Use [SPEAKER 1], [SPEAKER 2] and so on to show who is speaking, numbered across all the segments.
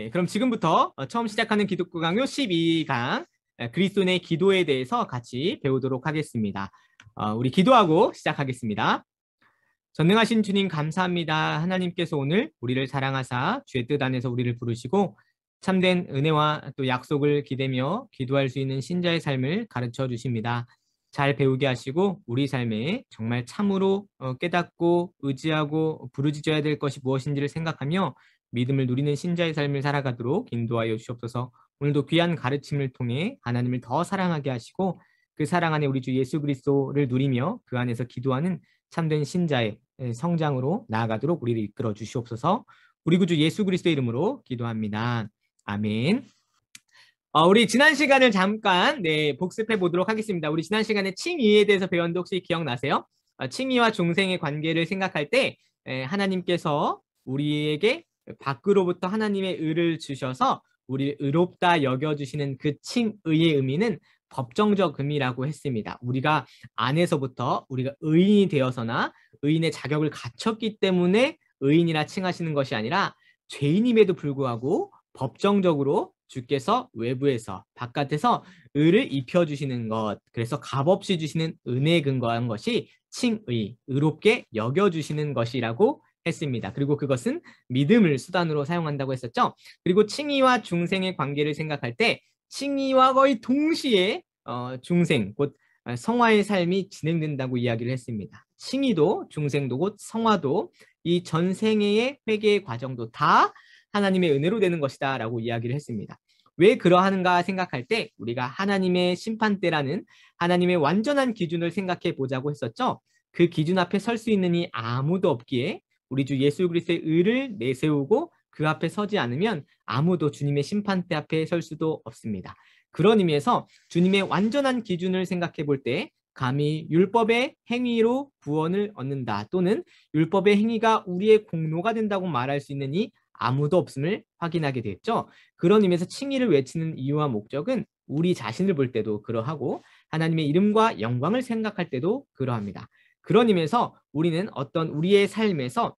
[SPEAKER 1] 네, 그럼 지금부터 처음 시작하는 기독교 강요 12강 그리스도인의 기도에 대해서 같이 배우도록 하겠습니다. 우리 기도하고 시작하겠습니다. 전능하신 주님 감사합니다. 하나님께서 오늘 우리를 사랑하사 주의 뜻 안에서 우리를 부르시고 참된 은혜와 또 약속을 기대며 기도할 수 있는 신자의 삶을 가르쳐 주십니다. 잘 배우게 하시고 우리 삶에 정말 참으로 깨닫고 의지하고 부르짖어야 될 것이 무엇인지를 생각하며 믿음을 누리는 신자의 삶을 살아가도록 인도하여 주시옵소서. 오늘도 귀한 가르침을 통해 하나님을 더 사랑하게 하시고 그 사랑 안에 우리 주 예수 그리스도를 누리며 그 안에서 기도하는 참된 신자의 성장으로 나아가도록 우리를 이끌어 주시옵소서. 우리 구주 예수 그리스도의 이름으로 기도합니다. 아멘. 우리 지난 시간을 잠깐 복습해 보도록 하겠습니다. 우리 지난 시간에 칭의에 대해서 배웠는데 혹시 기억나세요? 칭의와 중생의 관계를 생각할 때 하나님께서 우리에게 밖으로부터 하나님의 의를 주셔서 우리를 의롭다 여겨주시는 그 칭의의 의미는 법정적 의미라고 했습니다. 우리가 안에서부터 우리가 의인이 되어서나 의인의 자격을 갖췄기 때문에 의인이라 칭하시는 것이 아니라 죄인임에도 불구하고 법정적으로 주께서 외부에서 바깥에서 의를 입혀주시는 것, 그래서 값없이 주시는 은혜에 근거한 것이 칭의, 의롭게 여겨주시는 것이라고 했습니다. 그리고 그것은 믿음을 수단으로 사용한다고 했었죠. 그리고 칭의와 중생의 관계를 생각할 때 칭의와 거의 동시에 중생, 곧 성화의 삶이 진행된다고 이야기를 했습니다. 칭의도 중생도 곧 성화도 이 전생애의 회개의 과정도 다 하나님의 은혜로 되는 것이다 라고 이야기를 했습니다. 왜 그러하는가 생각할 때 우리가 하나님의 심판대라는 하나님의 완전한 기준을 생각해 보자고 했었죠. 그 기준 앞에 설 수 있는 이 아무도 없기에 우리 주 예수 그리스도의 의를 내세우고 그 앞에 서지 않으면 아무도 주님의 심판대 앞에 설 수도 없습니다. 그런 의미에서 주님의 완전한 기준을 생각해 볼 때 감히 율법의 행위로 구원을 얻는다 또는 율법의 행위가 우리의 공로가 된다고 말할 수 있는 이 아무도 없음을 확인하게 됐죠. 그런 의미에서 칭의를 외치는 이유와 목적은 우리 자신을 볼 때도 그러하고 하나님의 이름과 영광을 생각할 때도 그러합니다. 그런 의미에서 우리는 어떤 우리의 삶에서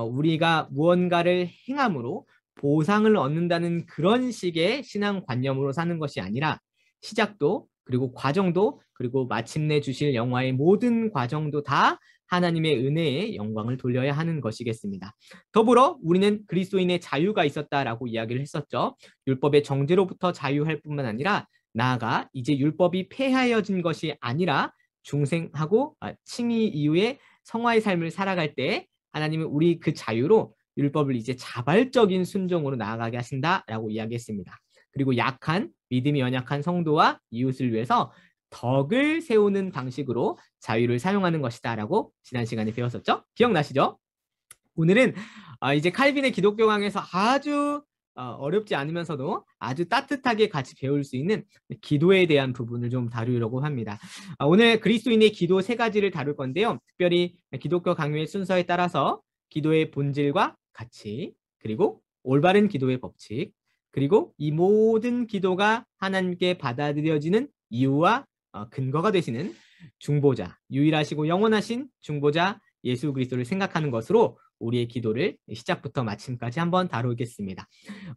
[SPEAKER 1] 우리가 무언가를 행함으로 보상을 얻는다는 그런 식의 신앙관념으로 사는 것이 아니라 시작도 그리고 과정도 그리고 마침내 주실 영화의 모든 과정도 다 하나님의 은혜에 영광을 돌려야 하는 것이겠습니다. 더불어 우리는 그리스도인의 자유가 있었다라고 이야기를 했었죠. 율법의 정죄로부터 자유할 뿐만 아니라 나아가 이제 율법이 폐하여진 것이 아니라 중생하고 칭의 이후에 성화의 삶을 살아갈 때 하나님은 우리 그 자유로 율법을 이제 자발적인 순종으로 나아가게 하신다라고 이야기했습니다. 그리고 약한 믿음이 연약한 성도와 이웃을 위해서 덕을 세우는 방식으로 자유를 사용하는 것이다라고 지난 시간에 배웠었죠. 기억나시죠? 오늘은 이제 칼빈의 기독교 강에서 아주 어렵지 않으면서도 아주 따뜻하게 같이 배울 수 있는 기도에 대한 부분을 좀 다루려고 합니다. 오늘 그리스도인의 기도 3가지를 다룰 건데요. 특별히 기독교 강요의 순서에 따라서 기도의 본질과 가치, 그리고 올바른 기도의 법칙, 그리고 이 모든 기도가 하나님께 받아들여지는 이유와 근거가 되시는 중보자, 유일하시고 영원하신 중보자 예수 그리스도를 생각하는 것으로 우리의 기도를 시작부터 마침까지 한번 다루겠습니다.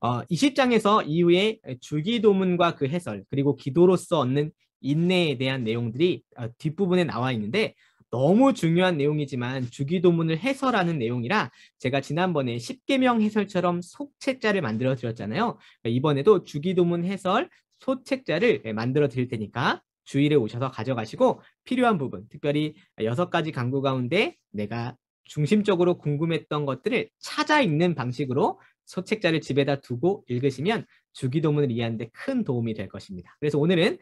[SPEAKER 1] 20장에서 이후에 주기도문과 그 해설 그리고 기도로서 얻는 인내에 대한 내용들이 뒷부분에 나와 있는데 너무 중요한 내용이지만 주기도문을 해설하는 내용이라 제가 지난번에 십계명 해설처럼 속책자를 만들어 드렸잖아요. 이번에도 주기도문 해설 소책자를 만들어 드릴 테니까 주일에 오셔서 가져가시고 필요한 부분, 특별히 6가지 강구 가운데 내가 중심적으로 궁금했던 것들을 찾아 읽는 방식으로 소책자를 집에다 두고 읽으시면 주기도문을 이해하는 데 큰 도움이 될 것입니다. 그래서 오늘은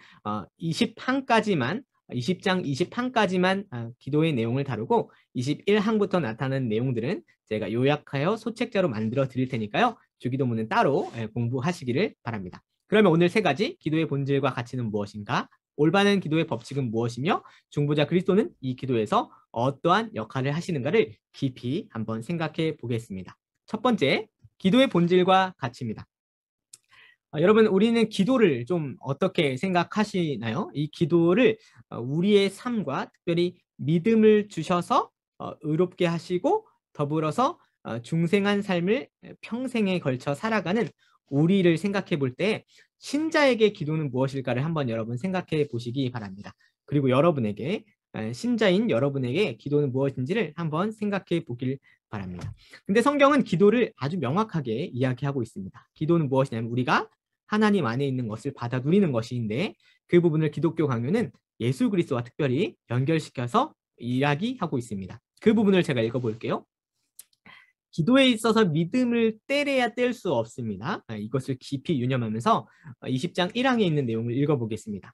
[SPEAKER 1] 20항까지만 20장 20항까지만 기도의 내용을 다루고 21항부터 나타나는 내용들은 제가 요약하여 소책자로 만들어 드릴 테니까요. 주기도문은 따로 공부하시기를 바랍니다. 그러면 오늘 3가지 기도의 본질과 가치는 무엇인가? 올바른 기도의 법칙은 무엇이며 중보자 그리스도는 이 기도에서 어떠한 역할을 하시는가를 깊이 한번 생각해 보겠습니다. 첫 번째, 기도의 본질과 가치입니다. 여러분, 우리는 기도를 좀 어떻게 생각하시나요? 이 기도를 우리의 삶과 특별히 믿음을 주셔서 의롭게 하시고 더불어서 중생한 삶을 평생에 걸쳐 살아가는 우리를 생각해 볼 때 신자에게 기도는 무엇일까를 한번 여러분 생각해 보시기 바랍니다. 그리고 여러분에게 신자인 여러분에게 기도는 무엇인지를 한번 생각해 보길 바랍니다. 근데 성경은 기도를 아주 명확하게 이야기하고 있습니다. 기도는 무엇이냐면 우리가 하나님 안에 있는 것을 받아 누리는 것인데 그 부분을 기독교 강요는 예수 그리스도와 특별히 연결시켜서 이야기하고 있습니다. 그 부분을 제가 읽어볼게요. 기도에 있어서 믿음을 떼래야 뗄 수 없습니다. 이것을 깊이 유념하면서 20장 1항에 있는 내용을 읽어보겠습니다.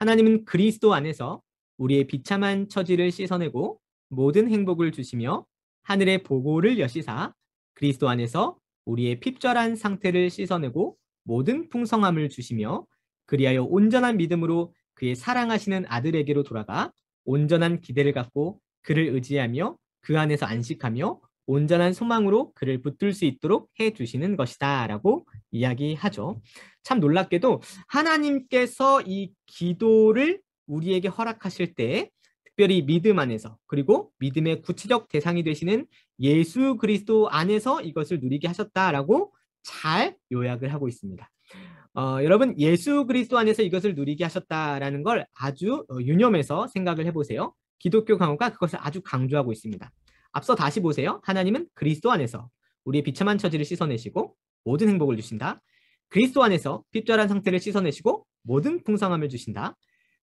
[SPEAKER 1] 하나님은 그리스도 안에서 우리의 비참한 처지를 씻어내고 모든 행복을 주시며 하늘의 보고를 여시사 그리스도 안에서 우리의 핍절한 상태를 씻어내고 모든 풍성함을 주시며 그리하여 온전한 믿음으로 그의 사랑하시는 아들에게로 돌아가 온전한 기대를 갖고 그를 의지하며 그 안에서 안식하며 온전한 소망으로 그를 붙들 수 있도록 해주시는 것이다 라고 이야기하죠. 참 놀랍게도 하나님께서 이 기도를 우리에게 허락하실 때 특별히 믿음 안에서 그리고 믿음의 구체적 대상이 되시는 예수 그리스도 안에서 이것을 누리게 하셨다라고 잘 요약을 하고 있습니다. 여러분 예수 그리스도 안에서 이것을 누리게 하셨다라는 걸 아주 유념해서 생각을 해보세요. 기독교 강호가 그것을 아주 강조하고 있습니다. 앞서 다시 보세요. 하나님은 그리스도 안에서 우리의 비참한 처지를 씻어내시고 모든 행복을 주신다. 그리스도 안에서 핍절한 상태를 씻어내시고 모든 풍성함을 주신다.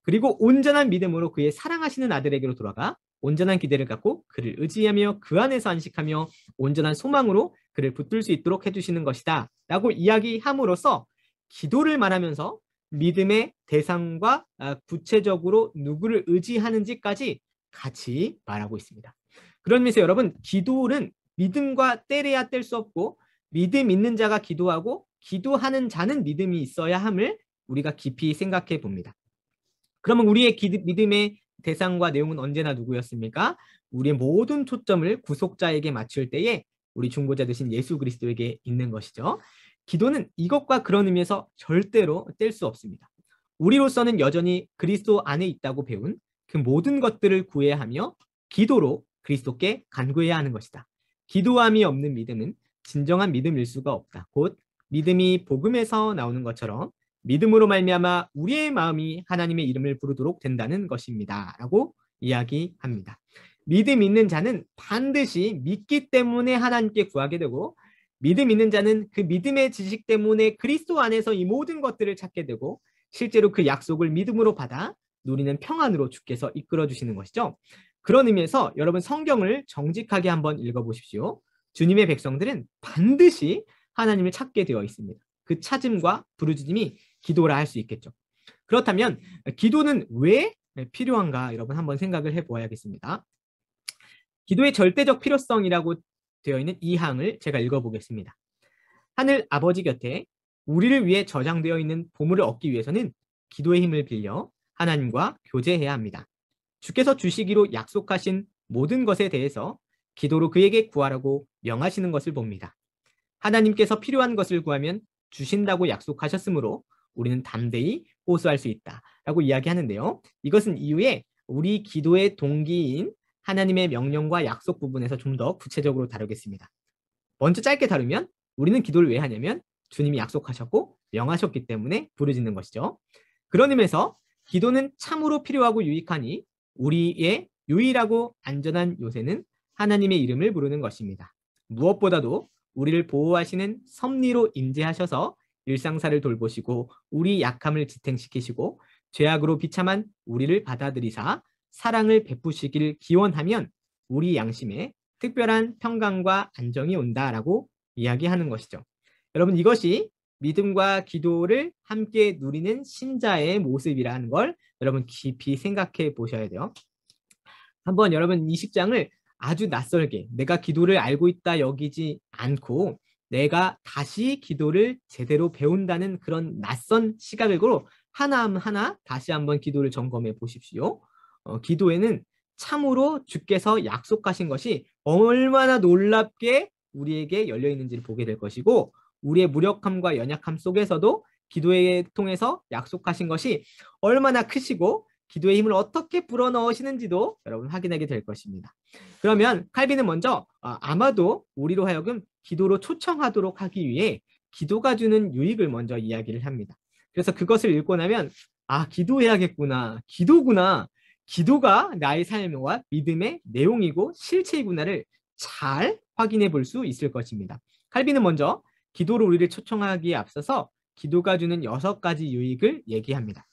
[SPEAKER 1] 그리고 온전한 믿음으로 그의 사랑하시는 아들에게로 돌아가 온전한 기대를 갖고 그를 의지하며 그 안에서 안식하며 온전한 소망으로 그를 붙들 수 있도록 해주시는 것이다 라고 이야기함으로써 기도를 말하면서 믿음의 대상과 구체적으로 누구를 의지하는지까지 같이 말하고 있습니다. 그런 의미에서 여러분 기도는 믿음과 떼래야 뗄 수 없고 믿음 있는 자가 기도하고 기도하는 자는 믿음이 있어야 함을 우리가 깊이 생각해 봅니다. 그러면 우리의 믿음의 대상과 내용은 언제나 누구였습니까? 우리의 모든 초점을 구속자에게 맞출 때에 우리 중보자 되신 예수 그리스도에게 있는 것이죠. 기도는 이것과 그런 의미에서 절대로 뗄 수 없습니다. 우리로서는 여전히 그리스도 안에 있다고 배운 그 모든 것들을 구해야 하며 기도로 그리스도께 간구해야 하는 것이다. 기도함이 없는 믿음은 진정한 믿음일 수가 없다. 곧 믿음이 복음에서 나오는 것처럼 믿음으로 말미암아 우리의 마음이 하나님의 이름을 부르도록 된다는 것입니다. 라고 이야기합니다. 믿음 있는 자는 반드시 믿기 때문에 하나님께 구하게 되고 믿음 있는 자는 그 믿음의 지식 때문에 그리스도 안에서 이 모든 것들을 찾게 되고 실제로 그 약속을 믿음으로 받아 누리는 평안으로 주께서 이끌어 주시는 것이죠. 그런 의미에서 여러분 성경을 정직하게 한번 읽어보십시오. 주님의 백성들은 반드시 하나님을 찾게 되어 있습니다. 그 찾음과 부르짖음이 기도라 할 수 있겠죠. 그렇다면 기도는 왜 필요한가 여러분 한번 생각을 해보아야겠습니다. 기도의 절대적 필요성이라고 되어 있는 이 항을 제가 읽어보겠습니다. 하늘 아버지 곁에 우리를 위해 저장되어 있는 보물을 얻기 위해서는 기도의 힘을 빌려 하나님과 교제해야 합니다. 주께서 주시기로 약속하신 모든 것에 대해서 기도로 그에게 구하라고 명하시는 것을 봅니다. 하나님께서 필요한 것을 구하면 주신다고 약속하셨으므로 우리는 담대히 호소할 수 있다라고 이야기하는데요. 이것은 이후에 우리 기도의 동기인 하나님의 명령과 약속 부분에서 좀 더 구체적으로 다루겠습니다. 먼저 짧게 다루면 우리는 기도를 왜 하냐면 주님이 약속하셨고 명하셨기 때문에 부르짖는 것이죠. 그런 의미에서 기도는 참으로 필요하고 유익하니 우리의 유일하고 안전한 요새는 하나님의 이름을 부르는 것입니다. 무엇보다도 우리를 보호하시는 섭리로 임재하셔서 일상사를 돌보시고 우리 약함을 지탱시키시고 죄악으로 비참한 우리를 받아들이사 사랑을 베푸시길 기원하면 우리 양심에 특별한 평강과 안정이 온다라고 이야기하는 것이죠. 여러분 이것이 믿음과 기도를 함께 누리는 신자의 모습이라는 걸 여러분 깊이 생각해 보셔야 돼요. 한번 여러분 이 식장을 아주 낯설게 내가 기도를 알고 있다 여기지 않고 내가 다시 기도를 제대로 배운다는 그런 낯선 시각으로 하나하나 다시 한번 기도를 점검해 보십시오. 기도에는 참으로 주께서 약속하신 것이 얼마나 놀랍게 우리에게 열려 있는지를 보게 될 것이고 우리의 무력함과 연약함 속에서도 기도에 통해서 약속하신 것이 얼마나 크시고 기도의 힘을 어떻게 불어넣으시는지도 여러분 확인하게 될 것입니다. 그러면 칼빈은 먼저 아마도 우리로 하여금 기도로 초청하도록 하기 위해 기도가 주는 유익을 먼저 이야기를 합니다. 그래서 그것을 읽고 나면 아, 기도해야겠구나. 기도구나. 기도가 나의 삶과 믿음의 내용이고 실체이구나를 잘 확인해 볼 수 있을 것입니다. 칼빈은 먼저 기도로 우리를 초청하기에 앞서서 기도가 주는 6가지 유익을 얘기합니다.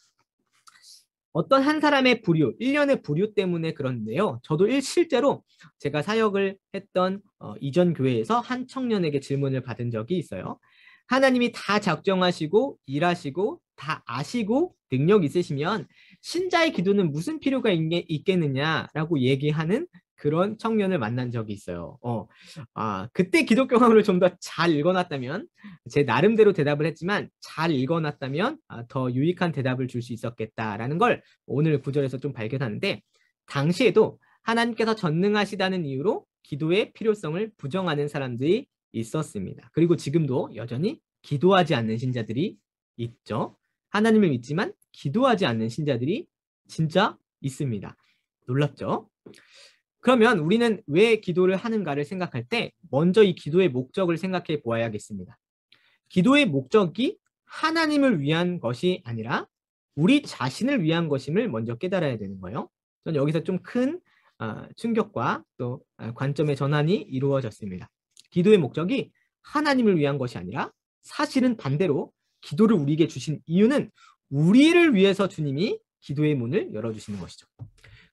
[SPEAKER 1] 어떤 한 사람의 부류, 일련의 부류 때문에 그런데요. 저도 실제로 제가 사역을 했던 이전 교회에서 한 청년에게 질문을 받은 적이 있어요. 하나님이 다 작정하시고 일하시고 다 아시고 능력 있으시면 신자의 기도는 무슨 필요가 있겠느냐라고 얘기하는 그런 청년을 만난 적이 있어요. 그때 기독 경험을 좀 더 잘 읽어놨다면 제 나름대로 대답을 했지만 잘 읽어놨다면 더 유익한 대답을 줄 수 있었겠다라는 걸 오늘 구절에서 좀 발견하는데 당시에도 하나님께서 전능하시다는 이유로 기도의 필요성을 부정하는 사람들이 있었습니다. 그리고 지금도 여전히 기도하지 않는 신자들이 있죠. 하나님을 믿지만 기도하지 않는 신자들이 진짜 있습니다. 놀랍죠? 그러면 우리는 왜 기도를 하는가를 생각할 때 먼저 이 기도의 목적을 생각해 보아야겠습니다. 기도의 목적이 하나님을 위한 것이 아니라 우리 자신을 위한 것임을 먼저 깨달아야 되는 거예요. 저는 여기서 좀 큰 충격과 또 관점의 전환이 이루어졌습니다. 기도의 목적이 하나님을 위한 것이 아니라 사실은 반대로 기도를 우리에게 주신 이유는 우리를 위해서 주님이 기도의 문을 열어주시는 것이죠.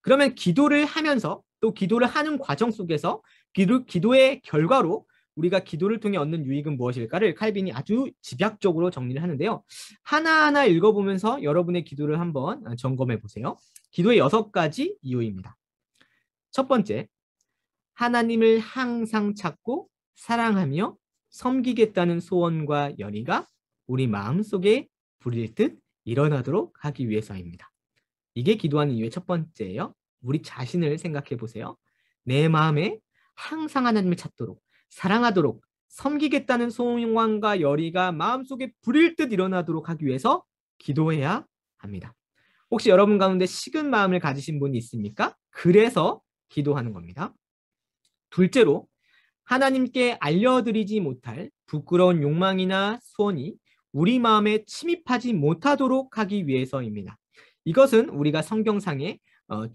[SPEAKER 1] 그러면 기도를 하면서 또 기도를 하는 과정 속에서 기도의 결과로 우리가 기도를 통해 얻는 유익은 무엇일까를 칼빈이 아주 집약적으로 정리를 하는데요. 하나하나 읽어보면서 여러분의 기도를 한번 점검해 보세요. 기도의 6가지 이유입니다. 첫 번째, 하나님을 항상 찾고 사랑하며 섬기겠다는 소원과 열의가 우리 마음속에 불일 듯 일어나도록 하기 위해서입니다. 이게 기도하는 이유의 첫 번째예요. 우리 자신을 생각해 보세요. 내 마음에 항상 하나님을 찾도록 사랑하도록 섬기겠다는 소원과 열의가 마음속에 불일 듯 일어나도록 하기 위해서 기도해야 합니다. 혹시 여러분 가운데 식은 마음을 가지신 분이 있습니까? 그래서 기도하는 겁니다. 둘째로 하나님께 알려드리지 못할 부끄러운 욕망이나 소원이 우리 마음에 침입하지 못하도록 하기 위해서입니다. 이것은 우리가 성경상의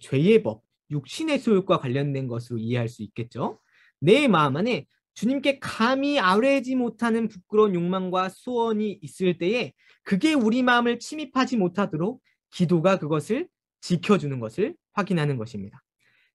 [SPEAKER 1] 죄의 법, 육신의 소욕과 관련된 것으로 이해할 수 있겠죠. 내 마음 안에 주님께 감히 아뢰지 못하는 부끄러운 욕망과 소원이 있을 때에 그게 우리 마음을 침입하지 못하도록 기도가 그것을 지켜주는 것을 확인하는 것입니다.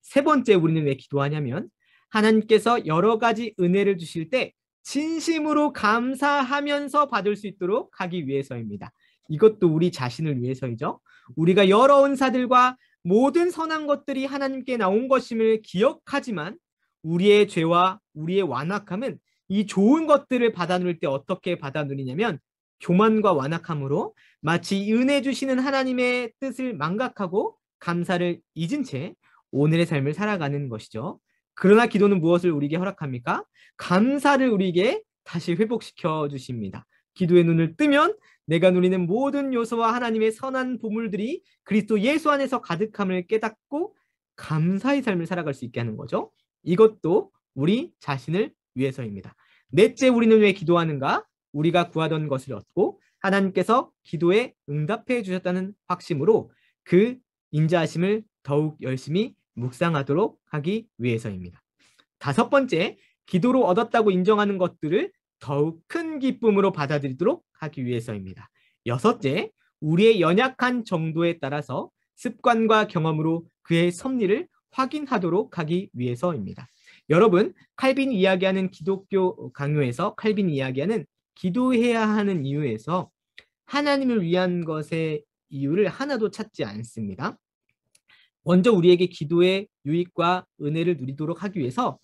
[SPEAKER 1] 세 번째, 우리는 왜 기도하냐면 하나님께서 여러 가지 은혜를 주실 때 진심으로 감사하면서 받을 수 있도록 하기 위해서입니다. 이것도 우리 자신을 위해서이죠. 우리가 여러 은사들과 모든 선한 것들이 하나님께 나온 것임을 기억하지만 우리의 죄와 우리의 완악함은 이 좋은 것들을 받아 누릴 때 어떻게 받아 누리냐면 교만과 완악함으로 마치 은혜 주시는 하나님의 뜻을 망각하고 감사를 잊은 채 오늘의 삶을 살아가는 것이죠. 그러나 기도는 무엇을 우리에게 허락합니까? 감사를 우리에게 다시 회복시켜 주십니다. 기도의 눈을 뜨면 내가 누리는 모든 요소와 하나님의 선한 보물들이 그리스도 예수 안에서 가득함을 깨닫고 감사의 삶을 살아갈 수 있게 하는 거죠. 이것도 우리 자신을 위해서입니다. 넷째, 우리는 왜 기도하는가? 우리가 구하던 것을 얻고 하나님께서 기도에 응답해 주셨다는 확신으로 그 인자하심을 더욱 열심히 묵상하도록 하기 위해서입니다. 다섯 번째, 기도로 얻었다고 인정하는 것들을 더욱 큰 기쁨으로 받아들이도록 하기 위해서입니다. 여섯째, 우리의 연약한 정도에 따라서 습관과 경험으로 그의 섭리를 확인하도록 하기 위해서입니다. 여러분, 칼빈이 이야기하는 기독교 강요에서 칼빈이 이야기하는 기도해야 하는 이유에서 하나님을 위한 것의 이유를 하나도 찾지 않습니다. 먼저 우리에게 기도의 유익과 은혜를 누리도록 하기 위해서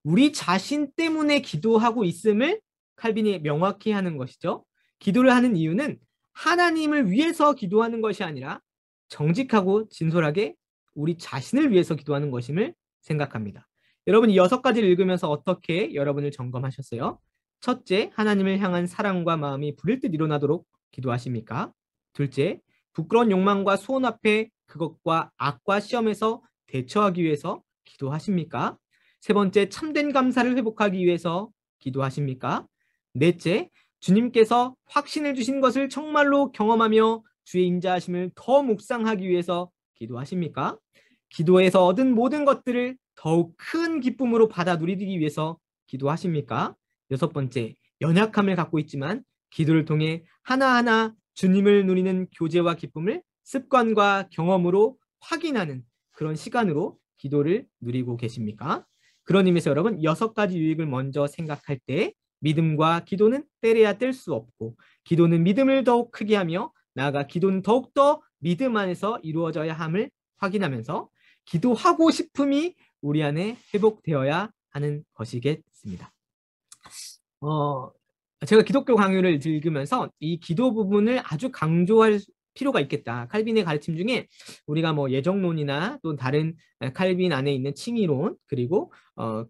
[SPEAKER 1] 우리 자신 때문에 기도하고 있음을 칼빈이 명확히 하는 것이죠. 기도를 하는 이유는 하나님을 위해서 기도하는 것이 아니라 정직하고 진솔하게 우리 자신을 위해서 기도하는 것임을 생각합니다. 여러분, 이 6가지를 읽으면서 어떻게 여러분을 점검하셨어요? 첫째, 하나님을 향한 사랑과 마음이 불일 듯 일어나도록 기도하십니까? 둘째, 부끄러운 욕망과 소원 앞에 그것과 악과 시험에서 대처하기 위해서 기도하십니까? 세 번째, 참된 감사를 회복하기 위해서 기도하십니까? 넷째, 주님께서 확신을 주신 것을 정말로 경험하며 주의 인자하심을 더 묵상하기 위해서 기도하십니까? 기도에서 얻은 모든 것들을 더욱 큰 기쁨으로 받아 누리기 위해서 기도하십니까? 여섯 번째, 연약함을 갖고 있지만 기도를 통해 하나하나 주님을 누리는 교제와 기쁨을 습관과 경험으로 확인하는 그런 시간으로 기도를 누리고 계십니까? 그런 의미에서 여러분, 여섯 가지 유익을 먼저 생각할 때 믿음과 기도는 떼려야 뗄 수 없고, 기도는 믿음을 더욱 크게 하며 나아가 기도는 더욱더 믿음 안에서 이루어져야 함을 확인하면서 기도하고 싶음이 우리 안에 회복되어야 하는 것이겠습니다. 제가 기독교 강요를 읽으면서 이 기도 부분을 아주 강조할 필요가 있겠다. 칼빈의 가르침 중에 우리가 뭐 예정론이나 또 다른 칼빈 안에 있는 칭의론 그리고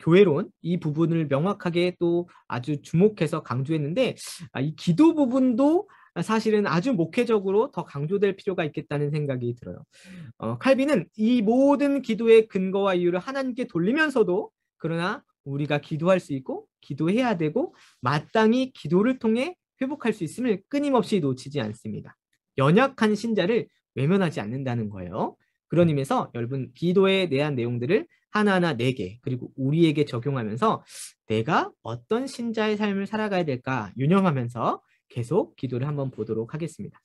[SPEAKER 1] 교회론 이 부분을 명확하게 또 아주 주목해서 강조했는데 이 기도 부분도 사실은 아주 목회적으로 더 강조될 필요가 있겠다는 생각이 들어요. 칼빈은 이 모든 기도의 근거와 이유를 하나님께 돌리면서도 그러나 우리가 기도할 수 있고 기도해야 되고 마땅히 기도를 통해 회복할 수 있음을 끊임없이 놓치지 않습니다. 연약한 신자를 외면하지 않는다는 거예요. 그런 의미에서 여러분 기도에 대한 내용들을 하나하나 4개 그리고 우리에게 적용하면서 내가 어떤 신자의 삶을 살아가야 될까 유념하면서 계속 기도를 한번 보도록 하겠습니다.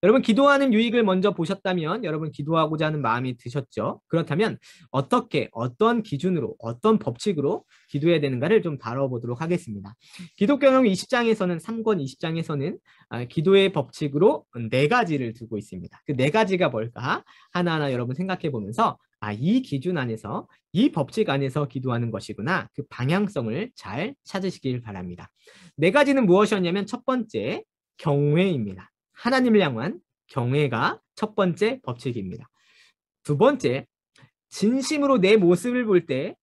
[SPEAKER 1] 여러분 기도하는 유익을 먼저 보셨다면 여러분 기도하고자 하는 마음이 드셨죠? 그렇다면 어떻게 어떤 기준으로 어떤 법칙으로 기도해야 되는가를 좀 다뤄보도록 하겠습니다. 기독교경 20장에서는 3권 20장에서는 기도의 법칙으로 4가지를 두고 있습니다. 그 4가지가 뭘까? 하나하나 여러분 생각해 보면서 이 기준 안에서 이 법칙 안에서 기도하는 것이구나. 그 방향성을 잘 찾으시길 바랍니다. 4가지는 무엇이었냐면 첫 번째 경외입니다. 하나님을 향한 경외가 첫 번째 법칙입니다. 두 번째, 진심으로 내 모습을 볼 때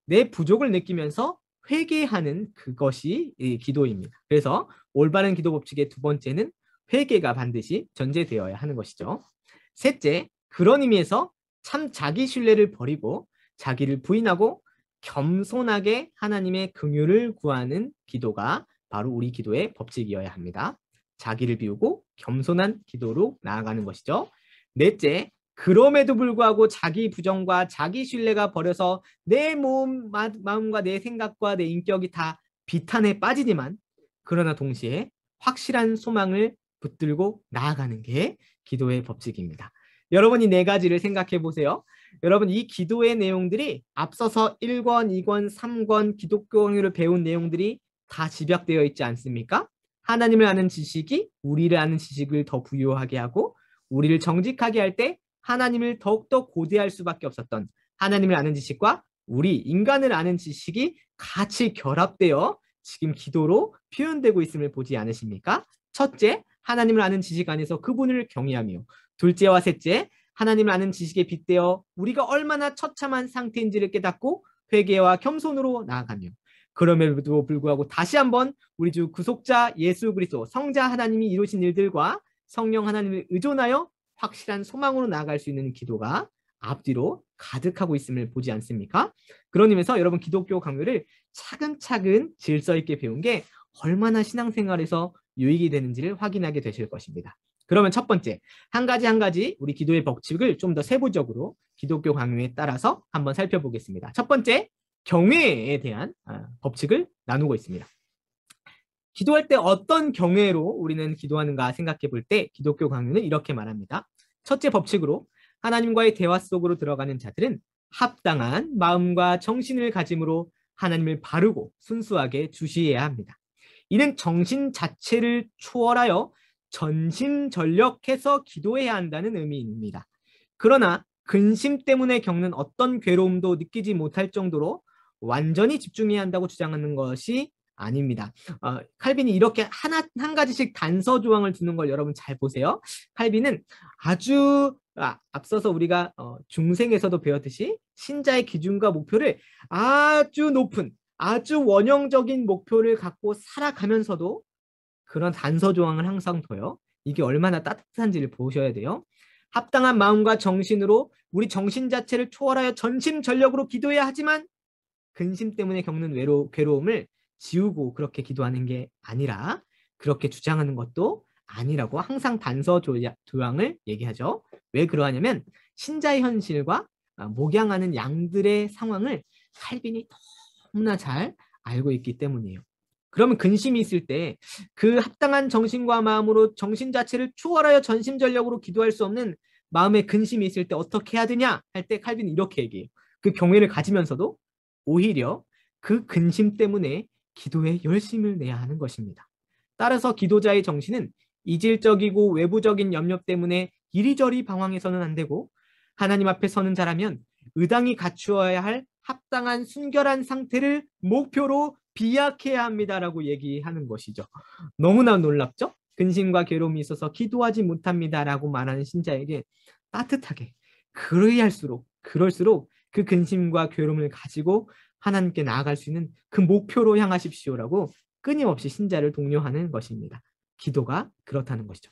[SPEAKER 1] 내 부족을 느끼면서 회개하는 그것이 기도입니다. 그래서 올바른 기도 법칙의 두 번째는 회개가 반드시 전제되어야 하는 것이죠. 셋째, 그런 의미에서 참 자기 신뢰를 버리고 자기를 부인하고 겸손하게 하나님의 긍휼을 구하는 기도가 바로 우리 기도의 법칙이어야 합니다. 자기를 비우고 겸손한 기도로 나아가는 것이죠. 넷째, 그럼에도 불구하고 자기 부정과 자기 신뢰가 버려서 내 마음과 내 생각과 내 인격이 다 비탄에 빠지지만 그러나 동시에 확실한 소망을 붙들고 나아가는 게 기도의 법칙입니다. 여러분 이 4가지를 생각해 보세요. 여러분 이 기도의 내용들이 앞서서 1권, 2권, 3권 기독교 강요를 배운 내용들이 다 집약되어 있지 않습니까? 하나님을 아는 지식이 우리를 아는 지식을 더 부유하게 하고 우리를 정직하게 할 때 하나님을 더욱더 고대할 수밖에 없었던 하나님을 아는 지식과 우리 인간을 아는 지식이 같이 결합되어 지금 기도로 표현되고 있음을 보지 않으십니까? 첫째, 하나님을 아는 지식 안에서 그분을 경외하며 둘째와 셋째, 하나님을 아는 지식에 빗대어 우리가 얼마나 처참한 상태인지를 깨닫고 회개와 겸손으로 나아가며 그럼에도 불구하고 다시 한번 우리 주 구속자 예수 그리스도 성자 하나님이 이루신 일들과 성령 하나님을 의존하여 확실한 소망으로 나아갈 수 있는 기도가 앞뒤로 가득하고 있음을 보지 않습니까? 그런 의미에서 여러분 기독교 강요를 차근차근 질서 있게 배운 게 얼마나 신앙생활에서 유익이 되는지를 확인하게 되실 것입니다. 그러면 첫 번째, 한 가지 우리 기도의 법칙을 좀 더 세부적으로 기독교 강요에 따라서 한번 살펴보겠습니다. 첫 번째, 경외에 대한 법칙을 나누고 있습니다. 기도할 때 어떤 경외로 우리는 기도하는가 생각해 볼 때 기독교 강요는 이렇게 말합니다. 첫째 법칙으로 하나님과의 대화 속으로 들어가는 자들은 합당한 마음과 정신을 가짐으로 하나님을 바르고 순수하게 주시해야 합니다. 이는 정신 자체를 초월하여 전심전력해서 기도해야 한다는 의미입니다. 그러나 근심 때문에 겪는 어떤 괴로움도 느끼지 못할 정도로 완전히 집중해야 한다고 주장하는 것이 아닙니다. 칼빈이 이렇게 한 가지씩 단서 조항을 두는 걸 여러분 잘 보세요. 칼빈은 아주 앞서서 우리가 중생에서도 배웠듯이 신자의 기준과 목표를 아주 높은 아주 원형적인 목표를 갖고 살아가면서도 그런 단서 조항을 항상 둬요. 이게 얼마나 따뜻한지를 보셔야 돼요. 합당한 마음과 정신으로 우리 정신 자체를 초월하여 전심전력으로 기도해야 하지만 근심 때문에 겪는 괴로움을 지우고 그렇게 기도하는 게 아니라 그렇게 주장하는 것도 아니라고 항상 단서 조항을 얘기하죠. 왜 그러하냐면 신자의 현실과 목양하는 양들의 상황을 칼빈이 너무나 잘 알고 있기 때문이에요. 그러면 근심이 있을 때 그 합당한 정신과 마음으로 정신 자체를 초월하여 전심전력으로 기도할 수 없는 마음의 근심이 있을 때 어떻게 해야 되냐 할 때 칼빈은 이렇게 얘기해요. 그 경외를 가지면서도 오히려 그 근심 때문에 기도에 열심을 내야 하는 것입니다. 따라서 기도자의 정신은 이질적이고 외부적인 염려 때문에 이리저리 방황해서는 안 되고 하나님 앞에 서는 자라면 의당이 갖추어야 할 합당한 순결한 상태를 목표로 비약해야 합니다라고 얘기하는 것이죠. 너무나 놀랍죠? 근심과 괴로움이 있어서 기도하지 못합니다라고 말하는 신자에게 따뜻하게 그럴수록 그 근심과 괴로움을 가지고 하나님께 나아갈 수 있는 그 목표로 향하십시오라고 끊임없이 신자를 독려하는 것입니다. 기도가 그렇다는 것이죠.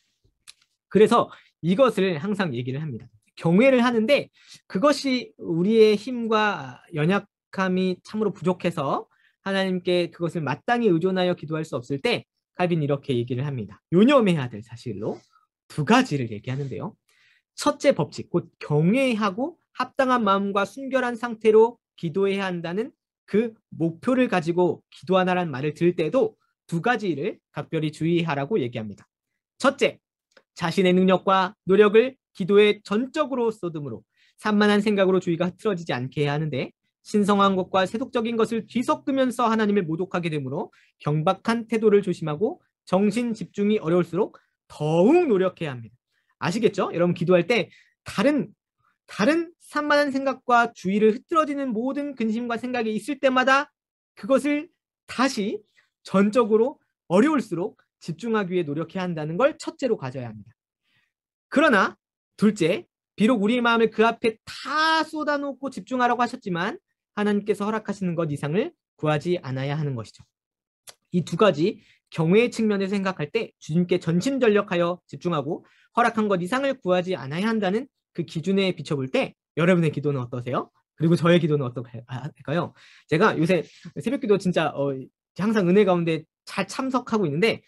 [SPEAKER 1] 그래서 이것을 항상 얘기를 합니다. 경외를 하는데 그것이 우리의 힘과 연약함이 참으로 부족해서 하나님께 그것을 마땅히 의존하여 기도할 수 없을 때 칼빈이 이렇게 얘기를 합니다. 유념해야 될 사실로 두 가지를 얘기하는데요. 첫째 법칙, 곧 경외하고 합당한 마음과 순결한 상태로 기도해야 한다는 그 목표를 가지고 기도하라는 말을 들을 때도 두 가지를 각별히 주의하라고 얘기합니다. 첫째, 자신의 능력과 노력을 기도에 전적으로 쏟음으로 산만한 생각으로 주의가 흐트러지지 않게 해야 하는데 신성한 것과 세속적인 것을 뒤섞으면서 하나님을 모독하게 되므로 경박한 태도를 조심하고 정신 집중이 어려울수록 더욱 노력해야 합니다. 아시겠죠? 여러분 기도할 때 다른 산만한 생각과 주의를 흐트러지는 모든 근심과 생각이 있을 때마다 그것을 다시 전적으로 어려울수록 집중하기 위해 노력해야 한다는 걸 첫째로 가져야 합니다. 그러나 둘째, 비록 우리의 마음을 그 앞에 다 쏟아놓고 집중하라고 하셨지만 하나님께서 허락하시는 것 이상을 구하지 않아야 하는 것이죠. 이 두 가지 경외의 측면에서 생각할 때 주님께 전심전력하여 집중하고 허락한 것 이상을 구하지 않아야 한다는 그 기준에 비춰볼 때 여러분의 기도는 어떠세요? 그리고 저의 기도는 어떨까요? 제가 요새 새벽기도 진짜 항상 은혜 가운데 잘 참석하고 있는데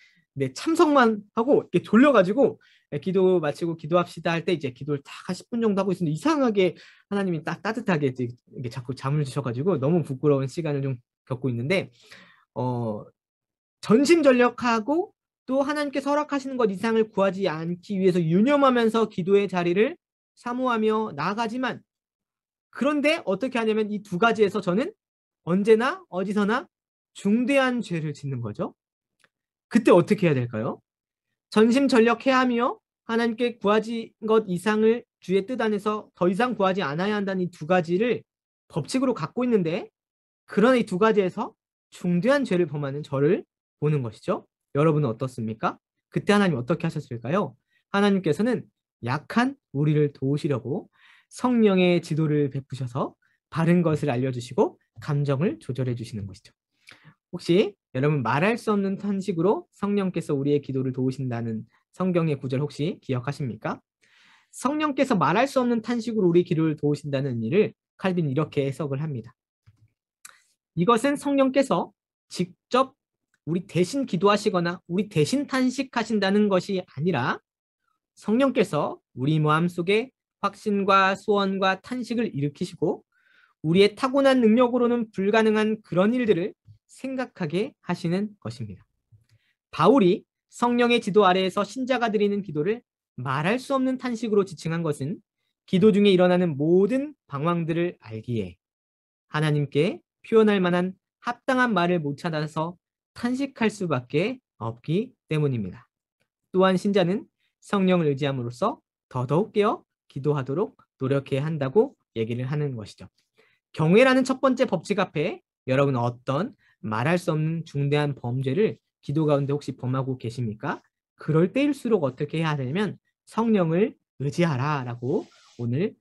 [SPEAKER 1] 참석만 하고 이렇게 졸려가지고 기도 마치고 기도합시다 할 때 이제 기도를 딱 한 10분 정도 하고 있는데 이상하게 하나님이 딱 따뜻하게 이게 자꾸 잠을 주셔가지고 너무 부끄러운 시간을 좀 겪고 있는데 전심전력하고 또 하나님께서 허락하시는 것 이상을 구하지 않기 위해서 유념하면서 기도의 자리를 사모하며 나아가지만 그런데 어떻게 하냐면 이 두 가지에서 저는 언제나 어디서나 중대한 죄를 짓는 거죠. 그때 어떻게 해야 될까요? 전심전력해야 하며 하나님께 구하지 것 이상을 주의 뜻 안에서 더 이상 구하지 않아야 한다는 이 두 가지를 법칙으로 갖고 있는데 그런 이 두 가지에서 중대한 죄를 범하는 저를 보는 것이죠. 여러분은 어떻습니까? 그때 하나님 어떻게 하셨을까요? 하나님께서는 약한 우리를 도우시려고 성령의 지도를 베푸셔서 바른 것을 알려주시고 감정을 조절해 주시는 것이죠. 혹시 여러분 말할 수 없는 탄식으로 성령께서 우리의 기도를 도우신다는 성경의 구절 혹시 기억하십니까? 성령께서 말할 수 없는 탄식으로 우리 기도를 도우신다는 의미를 칼빈이 이렇게 해석을 합니다. 이것은 성령께서 직접 우리 대신 기도하시거나 우리 대신 탄식하신다는 것이 아니라 성령께서 우리 마음속에 확신과 소원과 탄식을 일으키시고 우리의 타고난 능력으로는 불가능한 그런 일들을 생각하게 하시는 것입니다. 바울이 성령의 지도 아래에서 신자가 드리는 기도를 말할 수 없는 탄식으로 지칭한 것은 기도 중에 일어나는 모든 방황들을 알기에 하나님께 표현할 만한 합당한 말을 못 찾아서 탄식할 수밖에 없기 때문입니다. 또한 신자는 성령을 의지함으로써 더더욱 깨어 기도하도록 노력해야 한다고 얘기를 하는 것이죠. 경외라는 첫 번째 법칙 앞에 여러분은 어떤 말할 수 없는 중대한 범죄를 기도 가운데 혹시 범하고 계십니까? 그럴 때일수록 어떻게 해야 되냐면 성령을 의지하라 라고 오늘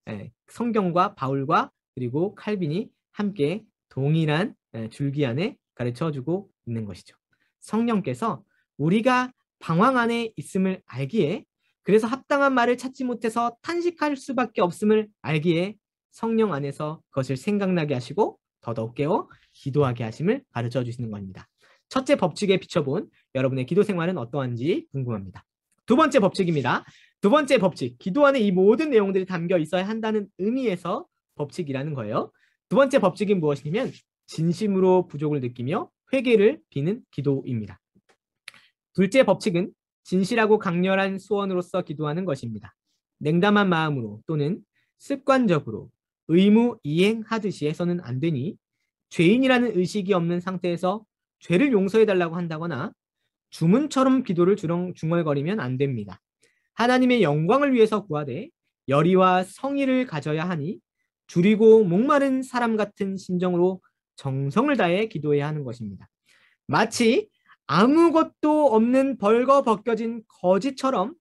[SPEAKER 1] 성경과 바울과 그리고 칼빈이 함께 동일한 줄기 안에 가르쳐주고 있는 것이죠. 성령께서 우리가 방황 안에 있음을 알기에 그래서 합당한 말을 찾지 못해서 탄식할 수밖에 없음을 알기에 성령 안에서 그것을 생각나게 하시고 더더욱 깨어 기도하게 하심을 가르쳐 주시는 겁니다. 첫째 법칙에 비춰본 여러분의 기도 생활은 어떠한지 궁금합니다. 두 번째 법칙입니다. 두 번째 법칙, 기도 안에 이 모든 내용들이 담겨 있어야 한다는 의미에서 법칙이라는 거예요. 두 번째 법칙이 무엇이냐면 진심으로 부족을 느끼며 회개를 비는 기도입니다. 둘째 법칙은 진실하고 강렬한 소원으로서 기도하는 것입니다. 냉담한 마음으로 또는 습관적으로 의무 이행하듯이 해서는 안 되니 죄인이라는 의식이 없는 상태에서 죄를 용서해달라고 한다거나 주문처럼 기도를 중얼거리면 안 됩니다. 하나님의 영광을 위해서 구하되 열의와 성의를 가져야 하니 줄이고 목마른 사람 같은 심정으로 정성을 다해 기도해야 하는 것입니다. 마치 아무것도 없는 벌거벗겨진 거지처럼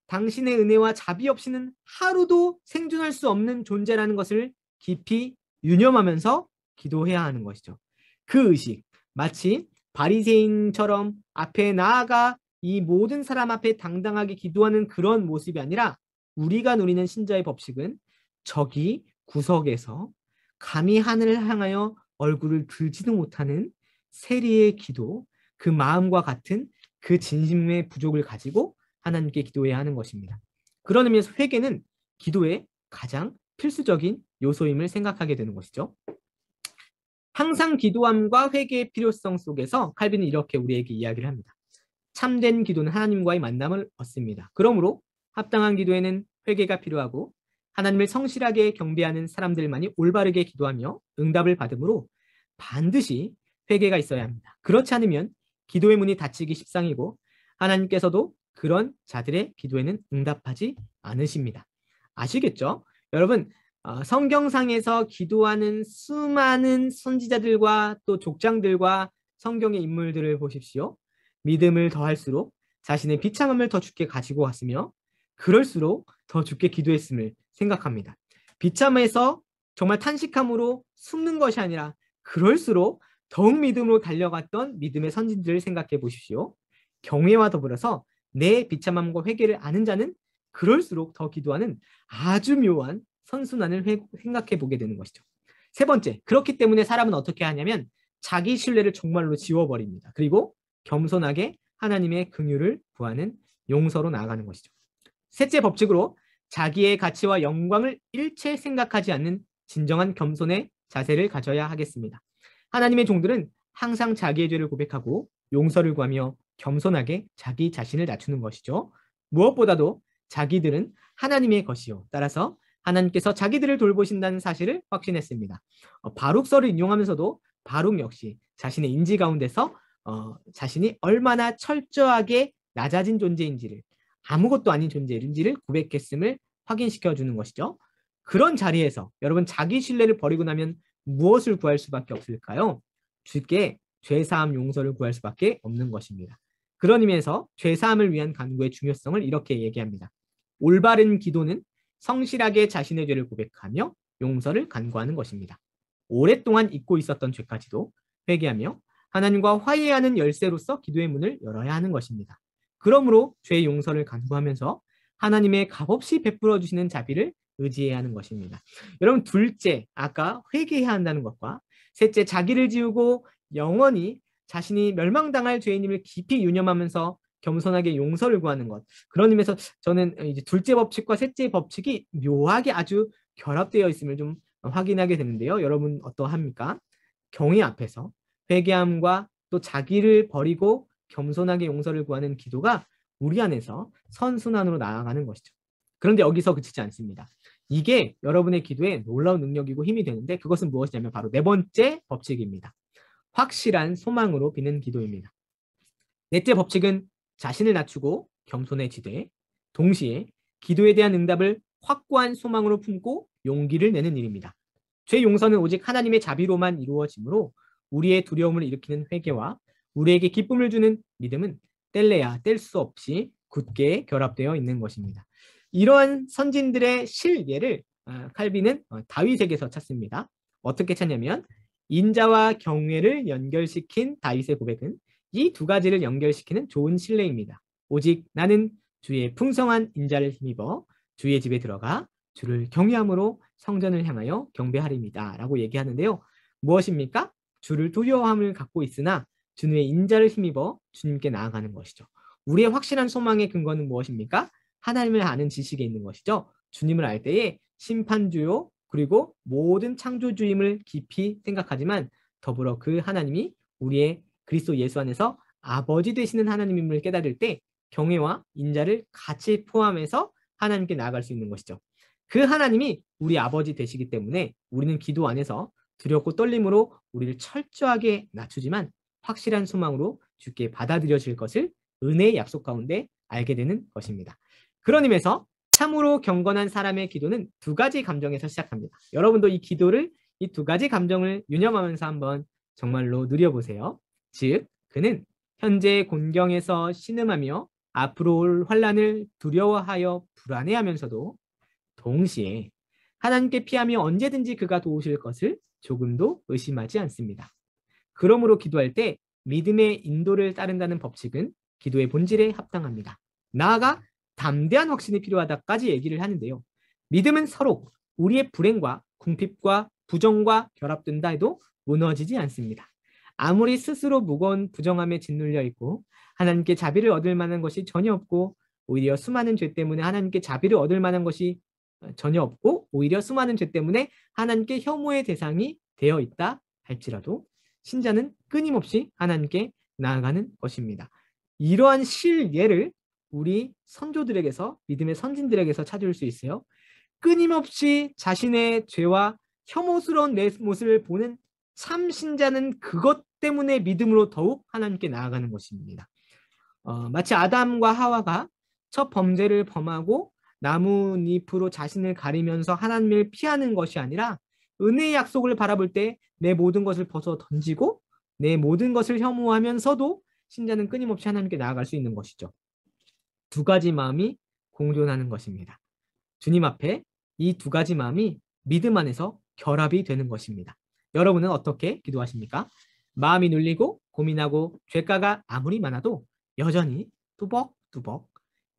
[SPEAKER 1] 당신의 은혜와 자비 없이는 하루도 생존할 수 없는 존재라는 것을 깊이 유념하면서 기도해야 하는 것이죠. 그 의식, 마치 바리새인처럼 앞에 나아가 이 모든 사람 앞에 당당하게 기도하는 그런 모습이 아니라 우리가 누리는 신자의 법칙은 저기 구석에서 감히 하늘을 향하여 얼굴을 들지도 못하는 세리의 기도, 그 마음과 같은 그 진심의 부족을 가지고 하나님께 기도해야 하는 것입니다. 그런 의미에서 회개는 기도의 가장 필수적인 요소임을 생각하게 되는 것이죠. 항상 기도함과 회개의 필요성 속에서 칼빈은 이렇게 우리에게 이야기를 합니다. 참된 기도는 하나님과의 만남을 얻습니다. 그러므로 합당한 기도에는 회개가 필요하고 하나님을 성실하게 경배하는 사람들만이 올바르게 기도하며 응답을 받으므로 반드시 회개가 있어야 합니다. 그렇지 않으면 기도의 문이 닫히기 십상이고 하나님께서도 그런 자들의 기도에는 응답하지 않으십니다. 아시겠죠? 여러분, 성경상에서 기도하는 수많은 선지자들과 또 족장들과 성경의 인물들을 보십시오. 믿음을 더할수록 자신의 비참함을 더 주께 가지고 왔으며 그럴수록 더 주께 기도했음을 생각합니다. 비참해서 정말 탄식함으로 숨는 것이 아니라 그럴수록 더욱 믿음으로 달려갔던 믿음의 선진들을 생각해 보십시오. 경외와 더불어서 내 비참함과 회개를 아는 자는 그럴수록 더 기도하는 아주 묘한 선순환을 생각해 보게 되는 것이죠. 세 번째, 그렇기 때문에 사람은 어떻게 하냐면 자기 신뢰를 정말로 지워버립니다. 그리고 겸손하게 하나님의 긍휼을 구하는 용서로 나아가는 것이죠. 셋째 법칙으로 자기의 가치와 영광을 일체 생각하지 않는 진정한 겸손의 자세를 가져야 하겠습니다. 하나님의 종들은 항상 자기의 죄를 고백하고 용서를 구하며 겸손하게 자기 자신을 낮추는 것이죠. 무엇보다도 자기들은 하나님의 것이요. 따라서 하나님께서 자기들을 돌보신다는 사실을 확신했습니다. 바룩서를 인용하면서도 바룩 역시 자신의 인지 가운데서 자신이 얼마나 철저하게 낮아진 존재인지를 아무것도 아닌 존재인지를 고백했음을 확인시켜 주는 것이죠. 그런 자리에서 여러분 자기 신뢰를 버리고 나면 무엇을 구할 수밖에 없을까요? 주께 죄사함 용서를 구할 수밖에 없는 것입니다. 그런 의미에서 죄사함을 위한 간구의 중요성을 이렇게 얘기합니다. 올바른 기도는 성실하게 자신의 죄를 고백하며 용서를 간구하는 것입니다. 오랫동안 잊고 있었던 죄까지도 회개하며 하나님과 화해하는 열쇠로서 기도의 문을 열어야 하는 것입니다. 그러므로 죄 용서를 간구하면서 하나님의 값없이 베풀어 주시는 자비를 의지해야 하는 것입니다. 여러분, 둘째, 아까 회개해야 한다는 것과 셋째, 자기를 지우고 영원히 자신이 멸망당할 죄인임을 깊이 유념하면서 겸손하게 용서를 구하는 것. 그런 의미에서 저는 이제 둘째 법칙과 셋째 법칙이 묘하게 아주 결합되어 있음을 좀 확인하게 되는데요. 여러분 어떠합니까? 경외 앞에서 회개함과 또 자기를 버리고 겸손하게 용서를 구하는 기도가 우리 안에서 선순환으로 나아가는 것이죠. 그런데 여기서 그치지 않습니다. 이게 여러분의 기도에 놀라운 능력이고 힘이 되는데 그것은 무엇이냐면 바로 네 번째 법칙입니다. 확실한 소망으로 비는 기도입니다. 넷째 법칙은 자신을 낮추고 겸손해지되 동시에 기도에 대한 응답을 확고한 소망으로 품고 용기를 내는 일입니다. 죄 용서는 오직 하나님의 자비로만 이루어지므로 우리의 두려움을 일으키는 회개와 우리에게 기쁨을 주는 믿음은 뗄래야 뗄 수 없이 굳게 결합되어 있는 것입니다. 이러한 선진들의 실예를 칼빈은 다윗에게서 찾습니다. 어떻게 찾냐면 인자와 경외를 연결시킨 다윗의 고백은 이 두 가지를 연결시키는 좋은 신뢰입니다. 오직 나는 주의 풍성한 인자를 힘입어 주의 집에 들어가 주를 경외함으로 성전을 향하여 경배하리이다 라고 얘기하는데요. 무엇입니까? 주를 두려워함을 갖고 있으나 주님의 인자를 힘입어 주님께 나아가는 것이죠. 우리의 확실한 소망의 근거는 무엇입니까? 하나님을 아는 지식에 있는 것이죠. 주님을 알 때에 심판주요 그리고 모든 창조주임을 깊이 생각하지만 더불어 그 하나님이 우리의 그리스도 예수 안에서 아버지 되시는 하나님임을 깨달을 때 경외와 인자를 같이 포함해서 하나님께 나아갈 수 있는 것이죠. 그 하나님이 우리 아버지 되시기 때문에 우리는 기도 안에서 두렵고 떨림으로 우리를 철저하게 낮추지만 확실한 소망으로 주께 받아들여질 것을 은혜의 약속 가운데 알게 되는 것입니다. 그런 의미에서 참으로 경건한 사람의 기도는 두 가지 감정에서 시작합니다. 여러분도 이 기도를 이 두 가지 감정을 유념하면서 한번 정말로 누려보세요. 즉, 그는 현재 곤경에서 신음하며 앞으로 올 환난을 두려워하여 불안해하면서도 동시에 하나님께 피하며 언제든지 그가 도우실 것을 조금도 의심하지 않습니다. 그러므로 기도할 때 믿음의 인도를 따른다는 법칙은 기도의 본질에 합당합니다. 나아가 담대한 확신이 필요하다까지 얘기를 하는데요. 믿음은 서로 우리의 불행과 궁핍과 부정과 결합된다 해도 무너지지 않습니다. 아무리 스스로 무거운 부정함에 짓눌려 있고 하나님께 자비를 얻을 만한 것이 전혀 없고 오히려 수많은 죄 때문에 하나님께 자비를 얻을 만한 것이 전혀 없고 오히려 수많은 죄 때문에 하나님께 혐오의 대상이 되어 있다 할지라도 신자는 끊임없이 하나님께 나아가는 것입니다. 이러한 실예를 우리 선조들에게서 믿음의 선진들에게서 찾을 수 있어요. 끊임없이 자신의 죄와 혐오스러운 내 모습을 보는 참 신자는 그것 때문에 믿음으로 더욱 하나님께 나아가는 것입니다. 마치 아담과 하와가 첫 범죄를 범하고 나뭇잎으로 자신을 가리면서 하나님을 피하는 것이 아니라 은혜의 약속을 바라볼 때 내 모든 것을 벗어 던지고 내 모든 것을 혐오하면서도 신자는 끊임없이 하나님께 나아갈 수 있는 것이죠. 두 가지 마음이 공존하는 것입니다. 주님 앞에 이 두 가지 마음이 믿음 안에서 결합이 되는 것입니다. 여러분은 어떻게 기도하십니까? 마음이 눌리고 고민하고 죄가가 아무리 많아도 여전히 뚜벅뚜벅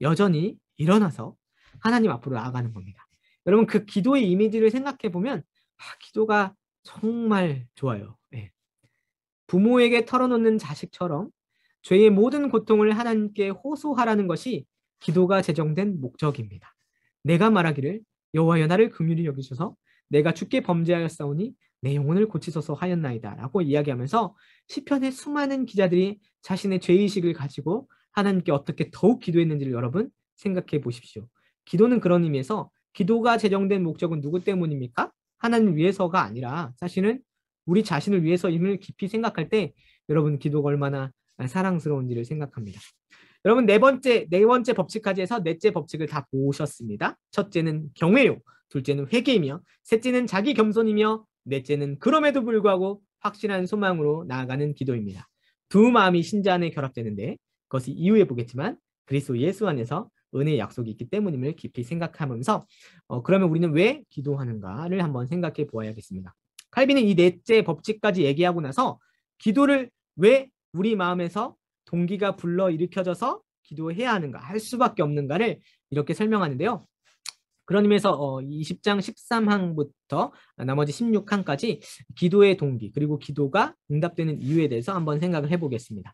[SPEAKER 1] 여전히 일어나서 하나님 앞으로 나아가는 겁니다. 여러분 그 기도의 이미지를 생각해 보면 기도가 정말 좋아요. 네. 부모에게 털어놓는 자식처럼 죄의 모든 고통을 하나님께 호소하라는 것이 기도가 제정된 목적입니다. 내가 말하기를 여호와여 나를 긍휼히 여기소서 내가 주께 범죄하였사오니 내 영혼을 고치소서 하였나이다 라고 이야기하면서 시편의 수많은 기자들이 자신의 죄의식을 가지고 하나님께 어떻게 더욱 기도했는지를 여러분 생각해 보십시오. 기도는 그런 의미에서 기도가 제정된 목적은 누구 때문입니까? 하나님을 위해서가 아니라 사실은 우리 자신을 위해서임을 깊이 생각할 때 여러분 기도가 얼마나 사랑스러운지를 생각합니다. 여러분 네 번째 법칙까지 해서 넷째 법칙을 다 보셨습니다. 첫째는 경외요, 둘째는 회개이며 셋째는 자기 겸손이며 넷째는 그럼에도 불구하고 확실한 소망으로 나아가는 기도입니다. 두 마음이 신자 안에 결합되는데 그것이 이후에 보겠지만 그리스도 예수 안에서 은혜의 약속이 있기 때문임을 깊이 생각하면서 그러면 우리는 왜 기도하는가를 한번 생각해 보아야겠습니다. 칼빈은 이 넷째 법칙까지 얘기하고 나서 기도를 왜 우리 마음에서 동기가 불러일으켜져서 기도해야 하는가, 할 수밖에 없는가를 이렇게 설명하는데요. 그런 의미에서 20장 13항부터 나머지 16항까지 기도의 동기 그리고 기도가 응답되는 이유에 대해서 한번 생각을 해보겠습니다.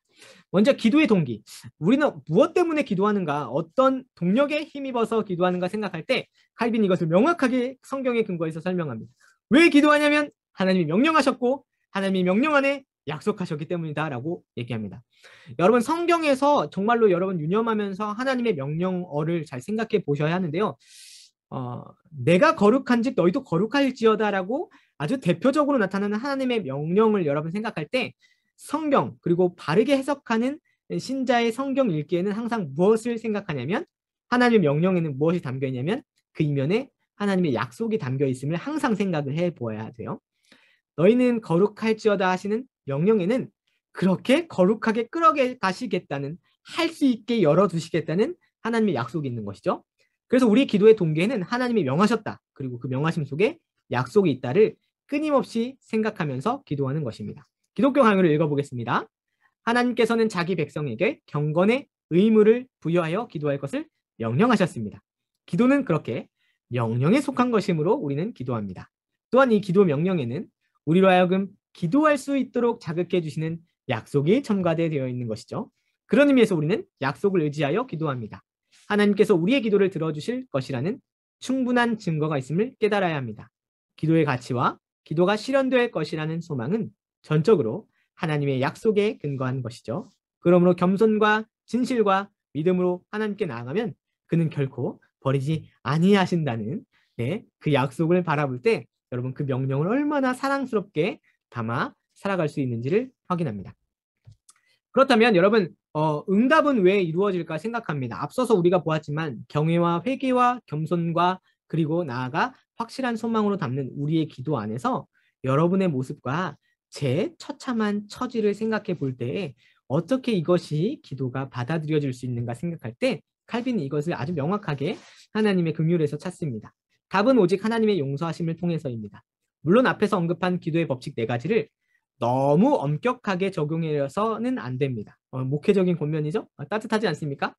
[SPEAKER 1] 먼저 기도의 동기. 우리는 무엇 때문에 기도하는가, 어떤 동력에 힘입어서 기도하는가 생각할 때 칼빈이 이것을 명확하게 성경의 근거에서 설명합니다. 왜 기도하냐면 하나님이 명령하셨고 하나님이 명령 안에 약속하셨기 때문이다 라고 얘기합니다. 여러분 성경에서 정말로 여러분 유념하면서 하나님의 명령어를 잘 생각해 보셔야 하는데요. 내가 거룩한즉 너희도 거룩할지어다 라고 아주 대표적으로 나타나는 하나님의 명령을 여러분 생각할 때 성경 그리고 바르게 해석하는 신자의 성경 읽기에는 항상 무엇을 생각하냐면 하나님의 명령에는 무엇이 담겨 있냐면 그 이면에 하나님의 약속이 담겨 있음을 항상 생각을 해 보아야 돼요. 너희는 거룩할지어다 하시는 명령에는 그렇게 거룩하게 끌어가시겠다는, 할 수 있게 열어두시겠다는 하나님의 약속이 있는 것이죠. 그래서 우리 기도의 동기에는 하나님이 명하셨다, 그리고 그 명하심 속에 약속이 있다를 끊임없이 생각하면서 기도하는 것입니다. 기독교 강요를 읽어보겠습니다. 하나님께서는 자기 백성에게 경건의 의무를 부여하여 기도할 것을 명령하셨습니다. 기도는 그렇게 명령에 속한 것이므로 우리는 기도합니다. 또한 이 기도 명령에는 우리로 하여금 기도할 수 있도록 자극해 주시는 약속이 첨가되어 있는 것이죠. 그런 의미에서 우리는 약속을 의지하여 기도합니다. 하나님께서 우리의 기도를 들어주실 것이라는 충분한 증거가 있음을 깨달아야 합니다. 기도의 가치와 기도가 실현될 것이라는 소망은 전적으로 하나님의 약속에 근거한 것이죠. 그러므로 겸손과 진실과 믿음으로 하나님께 나아가면 그는 결코 버리지 아니하신다는 그 약속을 바라볼 때 여러분 그 명령을 얼마나 사랑스럽게 담아 살아갈 수 있는지를 확인합니다. 그렇다면 여러분 응답은 왜 이루어질까 생각합니다. 앞서서 우리가 보았지만 경외와 회개와 겸손과 그리고 나아가 확실한 소망으로 담는 우리의 기도 안에서 여러분의 모습과 제 처참한 처지를 생각해 볼 때 어떻게 이것이 기도가 받아들여질 수 있는가 생각할 때 칼빈은 이것을 아주 명확하게 하나님의 긍휼에서 찾습니다. 답은 오직 하나님의 용서하심을 통해서입니다. 물론 앞에서 언급한 기도의 법칙 4가지를 너무 엄격하게 적용해서는 안 됩니다. 목회적인 권면이죠? 따뜻하지 않습니까?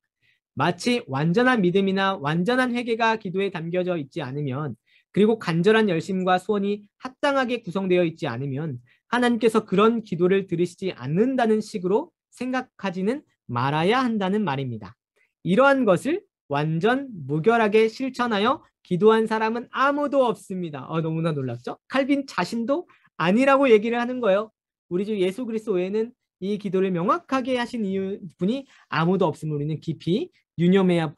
[SPEAKER 1] 마치 완전한 믿음이나 완전한 회개가 기도에 담겨져 있지 않으면 그리고 간절한 열심과 소원이 합당하게 구성되어 있지 않으면 하나님께서 그런 기도를 들으시지 않는다는 식으로 생각하지는 말아야 한다는 말입니다. 이러한 것을 완전 무결하게 실천하여 기도한 사람은 아무도 없습니다. 너무나 놀랍죠? 칼빈 자신도 아니라고 얘기를 하는 거예요. 우리 주 예수 그리스도 외에는 이 기도를 명확하게 하신 분이 아무도 없음을 우리는 깊이 유념해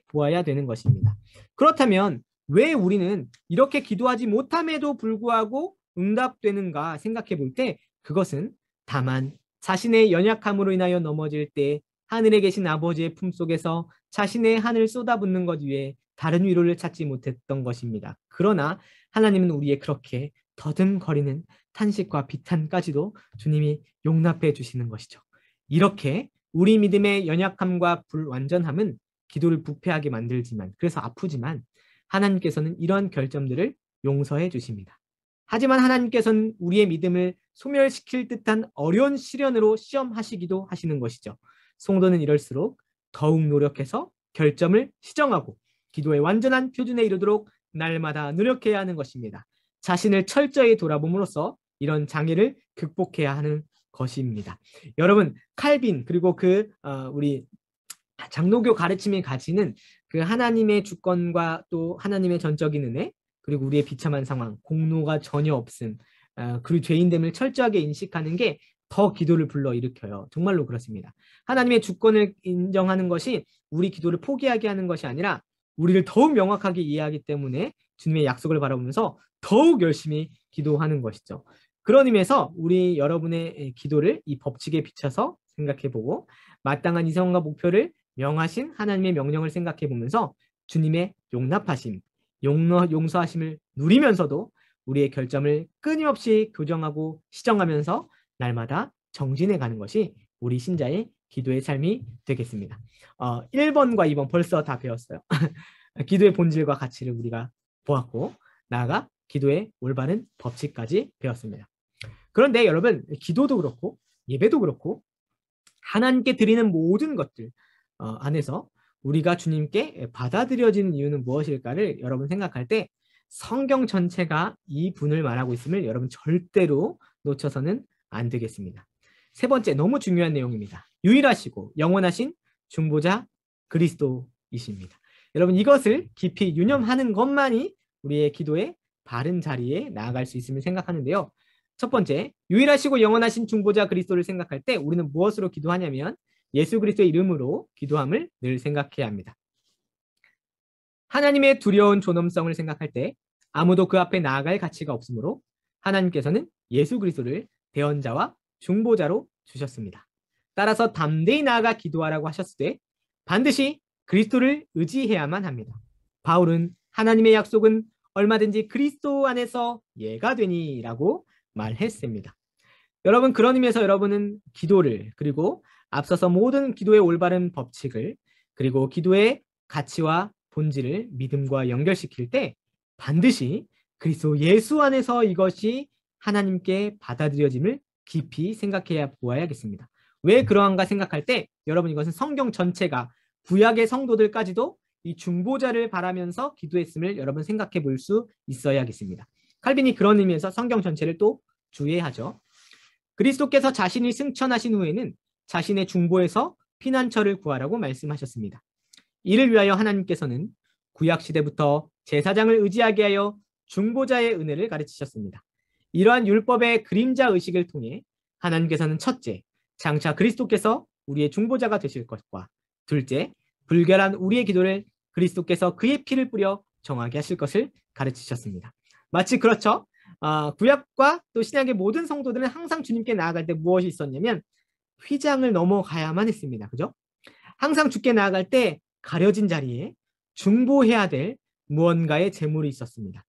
[SPEAKER 1] 보아야 되는 것입니다. 그렇다면 왜 우리는 이렇게 기도하지 못함에도 불구하고 응답되는가 생각해 볼 때 그것은 다만 자신의 연약함으로 인하여 넘어질 때 하늘에 계신 아버지의 품속에서 자신의 한을 쏟아붓는 것 위에 다른 위로를 찾지 못했던 것입니다. 그러나 하나님은 우리의 그렇게 더듬거리는 탄식과 비탄까지도 주님이 용납해 주시는 것이죠. 이렇게 우리 믿음의 연약함과 불완전함은 기도를 부패하게 만들지만 그래서 아프지만 하나님께서는 이런 결점들을 용서해 주십니다. 하지만 하나님께서는 우리의 믿음을 소멸시킬 듯한 어려운 시련으로 시험하시기도 하시는 것이죠. 성도는 이럴수록 더욱 노력해서 결점을 시정하고 기도의 완전한 표준에 이르도록 날마다 노력해야 하는 것입니다. 자신을 철저히 돌아봄으로써 이런 장애를 극복해야 하는 것입니다. 여러분 칼빈 그리고 우리 장로교 가르침이 가지는 그 하나님의 주권과 또 하나님의 전적인 은혜 그리고 우리의 비참한 상황 공로가 전혀 없음 그리고 죄인됨을 철저하게 인식하는 게 더 기도를 불러일으켜요. 정말로 그렇습니다. 하나님의 주권을 인정하는 것이 우리 기도를 포기하게 하는 것이 아니라 우리를 더욱 명확하게 이해하기 때문에 주님의 약속을 바라보면서 더욱 열심히 기도하는 것이죠. 그런 의미에서 우리 여러분의 기도를 이 법칙에 비춰서 생각해보고 마땅한 이성과 목표를 명하신 하나님의 명령을 생각해 보면서 주님의 용납하심, 용서하심을 누리면서도 우리의 결점을 끊임없이 교정하고 시정하면서 날마다 정진해 가는 것이 우리 신자의 기도의 삶이 되겠습니다. 1번과 2번 벌써 다 배웠어요. 기도의 본질과 가치를 우리가 보았고 나아가 기도의 올바른 법칙까지 배웠습니다. 그런데 여러분 기도도 그렇고 예배도 그렇고 하나님께 드리는 모든 것들 안에서 우리가 주님께 받아들여지는 이유는 무엇일까를 여러분 생각할 때 성경 전체가 이 분을 말하고 있음을 여러분 절대로 놓쳐서는 안 되겠습니다. 세 번째 너무 중요한 내용입니다. 유일하시고 영원하신 중보자 그리스도이십니다. 여러분 이것을 깊이 유념하는 것만이 우리의 기도의 바른 자리에 나아갈 수 있음을 생각하는데요. 첫 번째, 유일하시고 영원하신 중보자 그리스도를 생각할 때 우리는 무엇으로 기도하냐면 예수 그리스도의 이름으로 기도함을 늘 생각해야 합니다. 하나님의 두려운 존엄성을 생각할 때 아무도 그 앞에 나아갈 가치가 없으므로 하나님께서는 예수 그리스도를 대언자와 중보자로 주셨습니다. 따라서 담대히 나아가 기도하라고 하셨을 때 반드시 그리스도를 의지해야만 합니다. 바울은 하나님의 약속은 얼마든지 그리스도 안에서 예가 되니라고 말했습니다. 여러분 그런 의미에서 여러분은 기도를 그리고 앞서서 모든 기도의 올바른 법칙을 그리고 기도의 가치와 본질을 믿음과 연결시킬 때 반드시 그리스도 예수 안에서 이것이 하나님께 받아들여짐을 깊이 생각해 보아야겠습니다. 왜 그러한가 생각할 때 여러분 이것은 성경 전체가 구약의 성도들까지도 이 중보자를 바라면서 기도했음을 여러분 생각해 볼 수 있어야겠습니다. 칼빈이 그런 의미에서 성경 전체를 또 주의하죠. 그리스도께서 자신이 승천하신 후에는 자신의 중보에서 피난처를 구하라고 말씀하셨습니다. 이를 위하여 하나님께서는 구약시대부터 제사장을 의지하게 하여 중보자의 은혜를 가르치셨습니다. 이러한 율법의 그림자 의식을 통해 하나님께서는 첫째, 장차 그리스도께서 우리의 중보자가 되실 것과 둘째, 불결한 우리의 기도를 그리스도께서 그의 피를 뿌려 정하게 하실 것을 가르치셨습니다. 마치 그렇죠. 구약과 또 신약의 모든 성도들은 항상 주님께 나아갈 때 무엇이 있었냐면 휘장을 넘어가야만 했습니다. 그죠? 항상 주께 나아갈 때 가려진 자리에 중보해야 될 무언가의 제물이 있었습니다.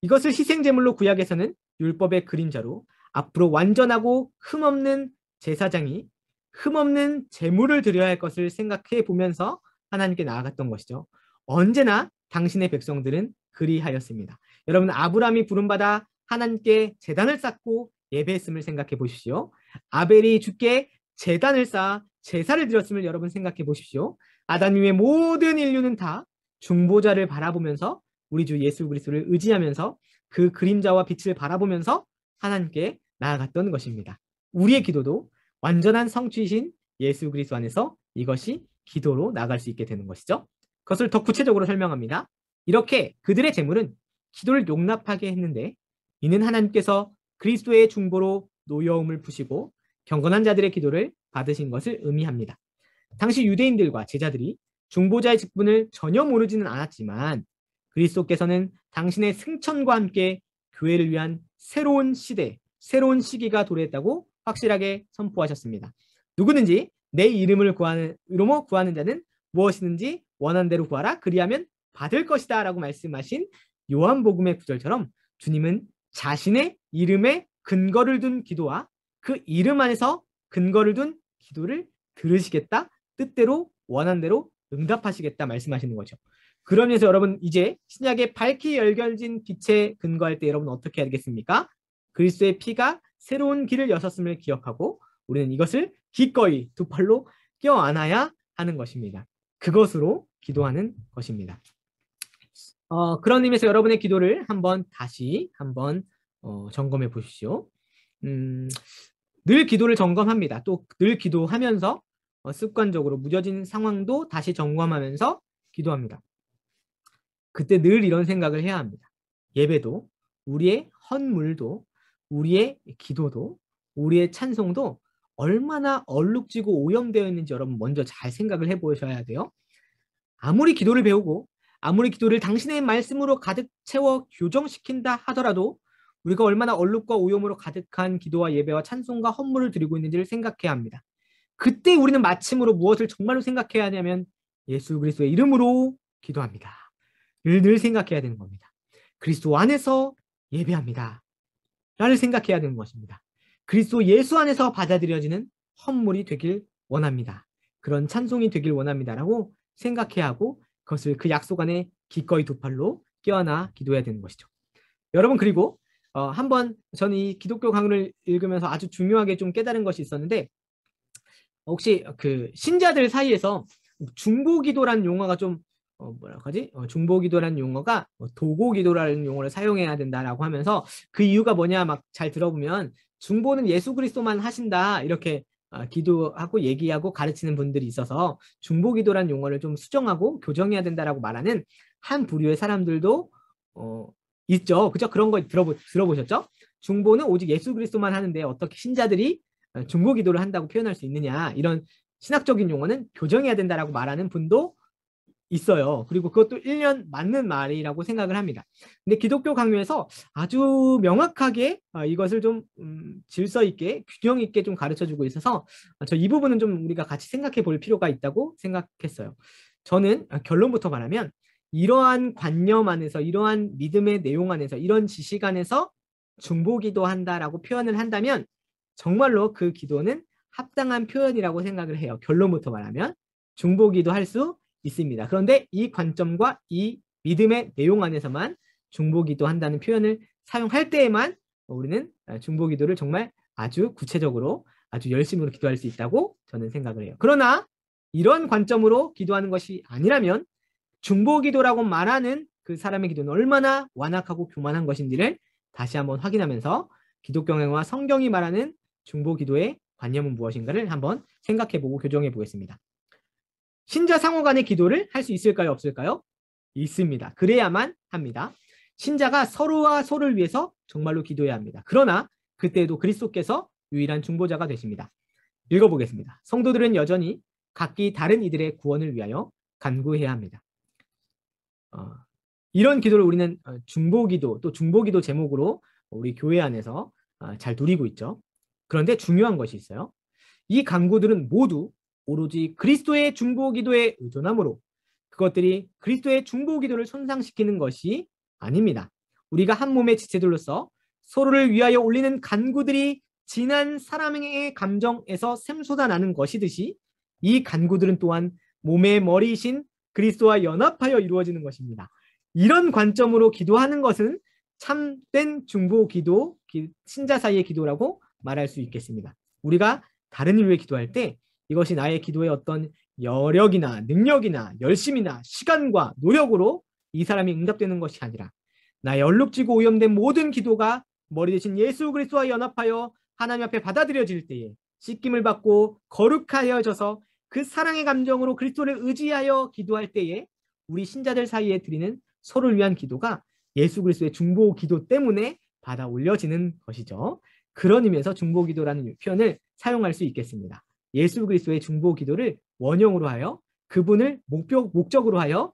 [SPEAKER 1] 이것을 희생제물로 구약에서는 율법의 그림자로 앞으로 완전하고 흠없는 제사장이 흠없는 제물을 드려야 할 것을 생각해 보면서 하나님께 나아갔던 것이죠. 언제나 당신의 백성들은 그리하였습니다. 여러분, 아브라함이 부름받아 하나님께 제단을 쌓고 예배했음을 생각해 보십시오. 아벨이 주께 제단을 쌓아 제사를 드렸음을 여러분 생각해 보십시오. 아담 이후의 모든 인류는 다 중보자를 바라보면서 우리 주 예수 그리스도를 의지하면서 그 그림자와 빛을 바라보면서 하나님께 나아갔던 것입니다. 우리의 기도도 완전한 성취이신 예수 그리스도 안에서 이것이 기도로 나아갈 수 있게 되는 것이죠. 그것을 더 구체적으로 설명합니다. 이렇게 그들의 제물은 기도를 용납하게 했는데 이는 하나님께서 그리스도의 중보로 노여움을 푸시고 경건한 자들의 기도를 받으신 것을 의미합니다. 당시 유대인들과 제자들이 중보자의 직분을 전혀 모르지는 않았지만 그리스도께서는 당신의 승천과 함께 교회를 위한 새로운 시대, 새로운 시기가 도래했다고 확실하게 선포하셨습니다. 누구든지 내 이름으로 구하는 자는 무엇이든지 원하는 대로 구하라. 그리하면 받을 것이다 라고 말씀하신 요한복음의 구절처럼 주님은 자신의 이름에 근거를 둔 기도와 그 이름 안에서 근거를 둔 기도를 들으시겠다. 뜻대로 원하는 대로 응답하시겠다 말씀하시는 거죠. 그러면서 여러분 이제 신약의 밝히 열겨진 빛에 근거할 때 여러분 어떻게 하겠습니까? 그리스도의 피가 새로운 길을 여셨음을 기억하고 우리는 이것을 기꺼이 두 팔로 껴안아야 하는 것입니다. 그것으로 기도하는 것입니다. 그런 의미에서 여러분의 기도를 다시 한번 점검해 보십시오. 늘 기도를 점검합니다. 또 늘 기도하면서 습관적으로 무뎌진 상황도 다시 점검하면서 기도합니다. 그때 늘 이런 생각을 해야 합니다. 예배도, 우리의 헌물도, 우리의 기도도, 우리의 찬송도 얼마나 얼룩지고 오염되어 있는지 여러분 먼저 잘 생각을 해보셔야 돼요. 아무리 기도를 배우고 아무리 기도를 당신의 말씀으로 가득 채워 교정시킨다 하더라도 우리가 얼마나 얼룩과 오염으로 가득한 기도와 예배와 찬송과 헌물을 드리고 있는지를 생각해야 합니다. 그때 우리는 마침으로 무엇을 정말로 생각해야 하냐면 예수 그리스도의 이름으로 기도합니다. 늘 생각해야 되는 겁니다. 그리스도 안에서 예배합니다. 라를 생각해야 되는 것입니다. 그리스도 예수 안에서 받아들여지는 헌물이 되길 원합니다. 그런 찬송이 되길 원합니다라고 생각해야 하고 그것을 그 약속 안에 기꺼이 두 팔로 껴안아 기도해야 되는 것이죠. 여러분 그리고 한번 저는 이 기독교 강의를 읽으면서 아주 중요하게 좀 깨달은 것이 있었는데 혹시 그 신자들 사이에서 중보기도라는 용어가 좀 중보기도라는 용어가 도고기도라는 용어를 사용해야 된다라고 하면서 그 이유가 뭐냐 막 잘 들어보면 중보는 예수 그리스도만 하신다 이렇게 기도하고 얘기하고 가르치는 분들이 있어서 중보기도라는 용어를 좀 수정하고 교정해야 된다라고 말하는 한 부류의 사람들도 있죠. 그죠? 그런 거 들어보셨죠? 중보는 오직 예수 그리스도만 하는데 어떻게 신자들이 중보기도를 한다고 표현할 수 있느냐 이런 신학적인 용어는 교정해야 된다라고 말하는 분도 있어요. 그리고 그것도 일련 맞는 말이라고 생각을 합니다. 근데 기독교 강요에서 아주 명확하게 이것을 좀 질서 있게 균형 있게 좀 가르쳐주고 있어서 저 이 부분은 좀 우리가 같이 생각해 볼 필요가 있다고 생각했어요. 저는 결론부터 말하면 이러한 관념 안에서 이러한 믿음의 내용 안에서 이런 지식 안에서 중보기도 한다라고 표현을 한다면 정말로 그 기도는 합당한 표현이라고 생각을 해요. 결론부터 말하면 중보기도 할 수 있습니다. 그런데 이 관점과 이 믿음의 내용 안에서만 중보기도 한다는 표현을 사용할 때에만 우리는 중보기도를 정말 아주 구체적으로 아주 열심으로 기도할 수 있다고 저는 생각을 해요. 그러나 이런 관점으로 기도하는 것이 아니라면 중보기도라고 말하는 그 사람의 기도는 얼마나 완악하고 교만한 것인지를 다시 한번 확인하면서 기독경영과 성경이 말하는 중보기도의 관념은 무엇인가를 한번 생각해보고 교정해 보겠습니다. 신자 상호 간의 기도를 할 수 있을까요? 없을까요? 있습니다. 그래야만 합니다. 신자가 서로와 서로를 위해서 정말로 기도해야 합니다. 그러나 그때에도 그리스도께서 유일한 중보자가 되십니다. 읽어보겠습니다. 성도들은 여전히 각기 다른 이들의 구원을 위하여 간구해야 합니다. 이런 기도를 우리는 중보기도 또 중보기도 제목으로 우리 교회 안에서 잘 누리고 있죠. 그런데 중요한 것이 있어요. 이 간구들은 모두 오로지 그리스도의 중보기도에 의존하므로 그것들이 그리스도의 중보기도를 손상시키는 것이 아닙니다. 우리가 한 몸의 지체들로서 서로를 위하여 올리는 간구들이 진한 사랑의 감정에서 샘솟아나는 것이듯이 이 간구들은 또한 몸의 머리이신 그리스도와 연합하여 이루어지는 것입니다. 이런 관점으로 기도하는 것은 참된 중보기도, 신자 사이의 기도라고 말할 수 있겠습니다. 우리가 다른 이를 위해 기도할 때 이것이 나의 기도의 어떤 여력이나 능력이나 열심이나 시간과 노력으로 이 사람이 응답되는 것이 아니라 나의 얼룩지고 오염된 모든 기도가 머리 대신 예수 그리스도와 연합하여 하나님 앞에 받아들여질 때에 씻김을 받고 거룩하여져서 그 사랑의 감정으로 그리스도를 의지하여 기도할 때에 우리 신자들 사이에 드리는 서로를 위한 기도가 예수 그리스도의 중보 기도 때문에 받아 올려지는 것이죠. 그런 의미에서 중보 기도라는 표현을 사용할 수 있겠습니다. 예수 그리스도의 중보 기도를 원형으로 하여 그분을 목적으로 하여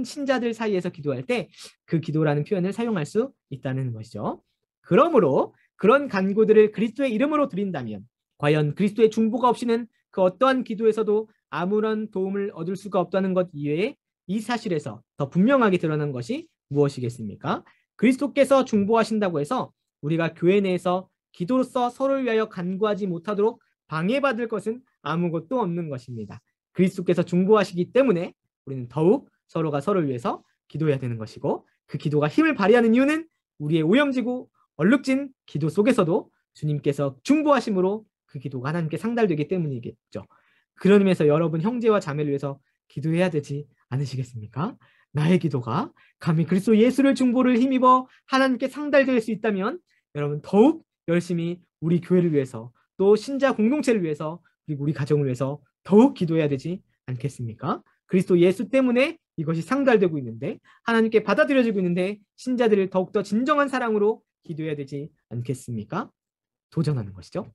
[SPEAKER 1] 신자들 사이에서 기도할 때 그 기도라는 표현을 사용할 수 있다는 것이죠. 그러므로 그런 간구들을 그리스도의 이름으로 드린다면 과연 그리스도의 중보가 없이는 그 어떠한 기도에서도 아무런 도움을 얻을 수가 없다는 것 이외에 이 사실에서 더 분명하게 드러난 것이 무엇이겠습니까? 그리스도께서 중보하신다고 해서 우리가 교회 내에서 기도로서 서로를 위하여 간구하지 못하도록 방해받을 것은 아무것도 없는 것입니다. 그리스도께서 중보하시기 때문에 우리는 더욱 서로가 서로를 위해서 기도해야 되는 것이고 그 기도가 힘을 발휘하는 이유는 우리의 오염지고 얼룩진 기도 속에서도 주님께서 중보하심으로 그 기도가 하나님께 상달되기 때문이겠죠. 그런 의미에서 여러분 형제와 자매를 위해서 기도해야 되지 않으시겠습니까? 나의 기도가 감히 그리스도 예수를 중보를 힘입어 하나님께 상달될 수 있다면 여러분 더욱 열심히 우리 교회를 위해서 또 신자 공동체를 위해서 그리고 우리 가정을 위해서 더욱 기도해야 되지 않겠습니까? 그리스도 예수 때문에 이것이 상달되고 있는데 하나님께 받아들여지고 있는데 신자들을 더욱더 진정한 사랑으로 기도해야 되지 않겠습니까? 도전하는 것이죠.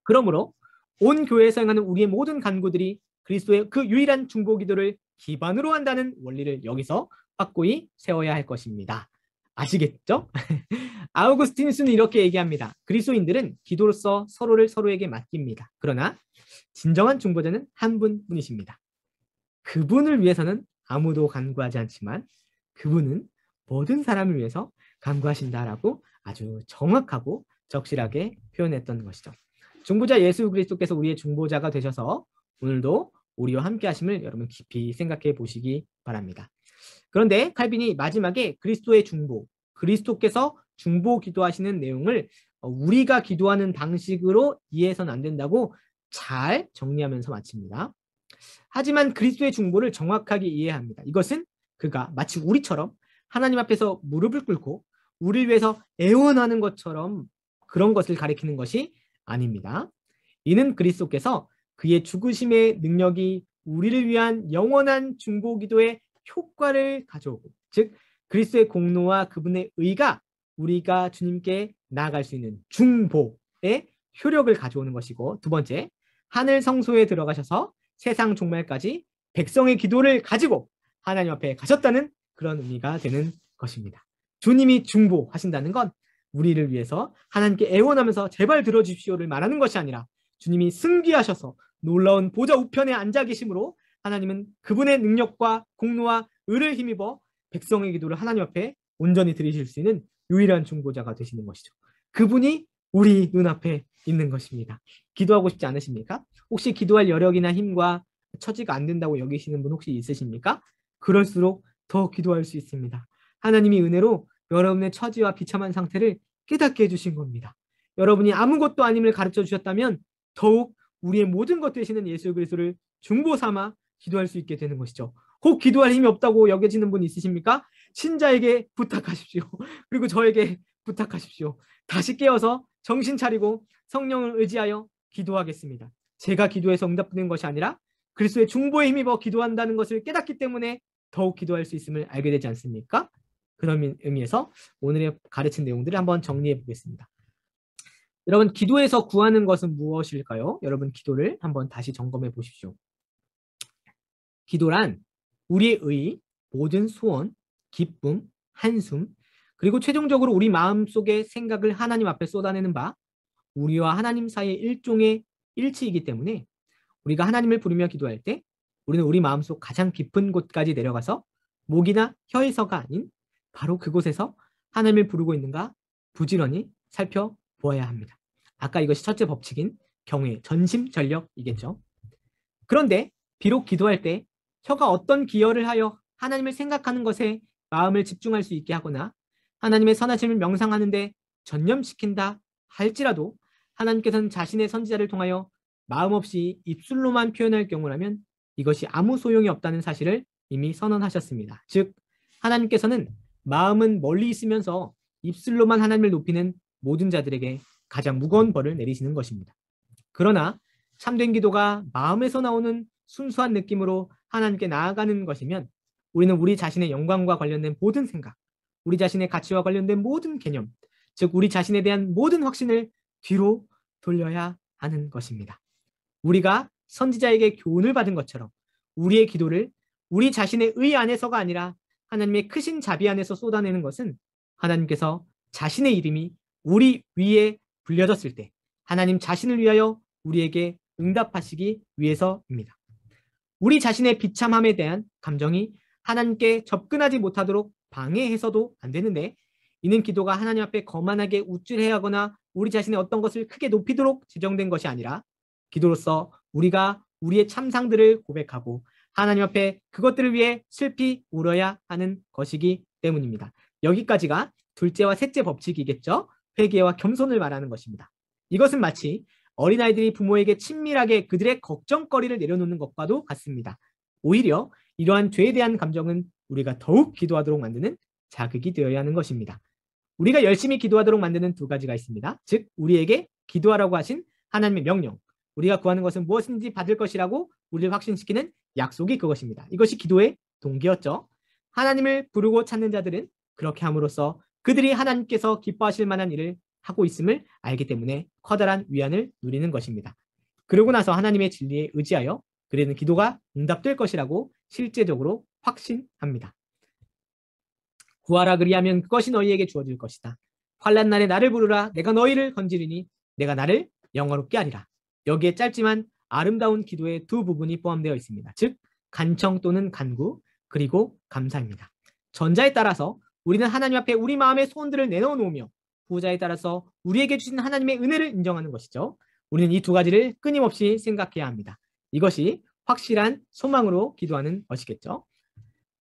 [SPEAKER 1] 그러므로 온 교회에서 행하는 우리의 모든 간구들이 그리스도의 그 유일한 중보 기도를 기반으로 한다는 원리를 여기서 확고히 세워야 할 것입니다. 아시겠죠? 아우구스티누스는 이렇게 얘기합니다. 그리스도인들은 기도로서 서로를 서로에게 맡깁니다. 그러나 진정한 중보자는 한 분뿐이십니다. 그분을 위해서는 아무도 간구하지 않지만 그분은 모든 사람을 위해서 간구하신다라고 아주 정확하고 적실하게 표현했던 것이죠. 중보자 예수 그리스도께서 우리의 중보자가 되셔서 오늘도 우리와 함께 하심을 여러분 깊이 생각해 보시기 바랍니다. 그런데 칼빈이 마지막에 그리스도의 중보, 그리스도께서 중보 기도하시는 내용을 우리가 기도하는 방식으로 이해해서는 안 된다고 잘 정리하면서 마칩니다. 하지만 그리스도의 중보를 정확하게 이해해야 합니다. 이것은 그가 마치 우리처럼 하나님 앞에서 무릎을 꿇고 우리를 위해서 애원하는 것처럼 그런 것을 가리키는 것이 아닙니다. 이는 그리스도께서 그의 죽으심의 능력이 우리를 위한 영원한 중보 기도의 효과를 가져오고 즉 그리스도의 공로와 그분의 의가 우리가 주님께 나아갈 수 있는 중보의 효력을 가져오는 것이고 두 번째 하늘 성소에 들어가셔서 세상 종말까지 백성의 기도를 가지고 하나님 앞에 가셨다는 그런 의미가 되는 것입니다. 주님이 중보하신다는 건 우리를 위해서 하나님께 애원하면서 제발 들어주십시오를 말하는 것이 아니라 주님이 승귀하셔서 놀라운 보좌 우편에 앉아 계심으로 하나님은 그분의 능력과 공로와 의를 힘입어 백성의 기도를 하나님 앞에 온전히 드리실 수 있는 유일한 중보자가 되시는 것이죠. 그분이 우리 눈앞에 있는 것입니다. 기도하고 싶지 않으십니까? 혹시 기도할 여력이나 힘과 처지가 안 된다고 여기시는 분 혹시 있으십니까? 그럴수록 더 기도할 수 있습니다. 하나님이 은혜로 여러분의 처지와 비참한 상태를 깨닫게 해주신 겁니다. 여러분이 아무것도 아님을 가르쳐 주셨다면 더욱 우리의 모든 것 되시는 예수 그리스도를 중보 삼아 기도할 수 있게 되는 것이죠. 혹 기도할 힘이 없다고 여겨지는 분 있으십니까? 신자에게 부탁하십시오. 그리고 저에게 부탁하십시오. 다시 깨어서 정신 차리고 성령을 의지하여 기도하겠습니다. 제가 기도해서 응답되는 것이 아니라 그리스도의 중보에 힘입어 기도한다는 것을 깨닫기 때문에 더욱 기도할 수 있음을 알게 되지 않습니까? 그런 의미에서 오늘의 가르친 내용들을 한번 정리해 보겠습니다. 여러분, 기도에서 구하는 것은 무엇일까요? 여러분, 기도를 한번 다시 점검해 보십시오. 기도란 우리의 의, 모든 소원, 기쁨, 한숨, 그리고 최종적으로 우리 마음속의 생각을 하나님 앞에 쏟아내는 바 우리와 하나님 사이의 일종의 일치이기 때문에 우리가 하나님을 부르며 기도할 때 우리는 우리 마음속 가장 깊은 곳까지 내려가서 목이나 혀에서가 아닌 바로 그곳에서 하나님을 부르고 있는가 부지런히 살펴보아야 합니다. 아까 이것이 첫째 법칙인 경외, 전심전력이겠죠. 그런데 비록 기도할 때 혀가 어떤 기여를 하여 하나님을 생각하는 것에 마음을 집중할 수 있게 하거나 하나님의 선하심을 명상하는데 전념시킨다 할지라도 하나님께서는 자신의 선지자를 통하여 마음 없이 입술로만 표현할 경우라면 이것이 아무 소용이 없다는 사실을 이미 선언하셨습니다. 즉 하나님께서는 마음은 멀리 있으면서 입술로만 하나님을 높이는 모든 자들에게 가장 무거운 벌을 내리시는 것입니다. 그러나 참된 기도가 마음에서 나오는 순수한 느낌으로 하나님께 나아가는 것이면 우리는 우리 자신의 영광과 관련된 모든 생각, 우리 자신의 가치와 관련된 모든 개념, 즉 우리 자신에 대한 모든 확신을 뒤로 돌려야 하는 것입니다. 우리가 선지자에게 교훈을 받은 것처럼 우리의 기도를 우리 자신의 의 안에서가 아니라 하나님의 크신 자비 안에서 쏟아내는 것은 하나님께서 자신의 이름이 우리 위에 불려졌을 때 하나님 자신을 위하여 우리에게 응답하시기 위해서입니다. 우리 자신의 비참함에 대한 감정이 하나님께 접근하지 못하도록 방해해서도 안 되는데 이는 기도가 하나님 앞에 거만하게 우쭐해야 하거나 우리 자신의 어떤 것을 크게 높이도록 지정된 것이 아니라 기도로서 우리가 우리의 참상들을 고백하고 하나님 앞에 그것들을 위해 슬피 울어야 하는 것이기 때문입니다. 여기까지가 둘째와 셋째 법칙이겠죠. 회개와 겸손을 말하는 것입니다. 이것은 마치 어린아이들이 부모에게 친밀하게 그들의 걱정거리를 내려놓는 것과도 같습니다. 오히려 이러한 죄에 대한 감정은 우리가 더욱 기도하도록 만드는 자극이 되어야 하는 것입니다. 우리가 열심히 기도하도록 만드는 두 가지가 있습니다. 즉 우리에게 기도하라고 하신 하나님의 명령, 우리가 구하는 것은 무엇인지 받을 것이라고 우리를 확신시키는 약속이 그것입니다. 이것이 기도의 동기였죠. 하나님을 부르고 찾는 자들은 그렇게 함으로써 그들이 하나님께서 기뻐하실 만한 일을 하고 있음을 알기 때문에 커다란 위안을 누리는 것입니다. 그러고 나서 하나님의 진리에 의지하여 그들은 기도가 응답될 것이라고 실제적으로 확신합니다. 구하라 그리하면 그것이 너희에게 주어질 것이다. 환난 날에 나를 부르라 내가 너희를 건지리니 내가 나를 영화롭게 하리라. 여기에 짧지만 아름다운 기도의 두 부분이 포함되어 있습니다. 즉 간청 또는 간구 그리고 감사입니다. 전자에 따라서 우리는 하나님 앞에 우리 마음의 소원들을 내놓으며 후자에 따라서 우리에게 주신 하나님의 은혜를 인정하는 것이죠. 우리는 이 두 가지를 끊임없이 생각해야 합니다. 이것이 확실한 소망으로 기도하는 것이겠죠.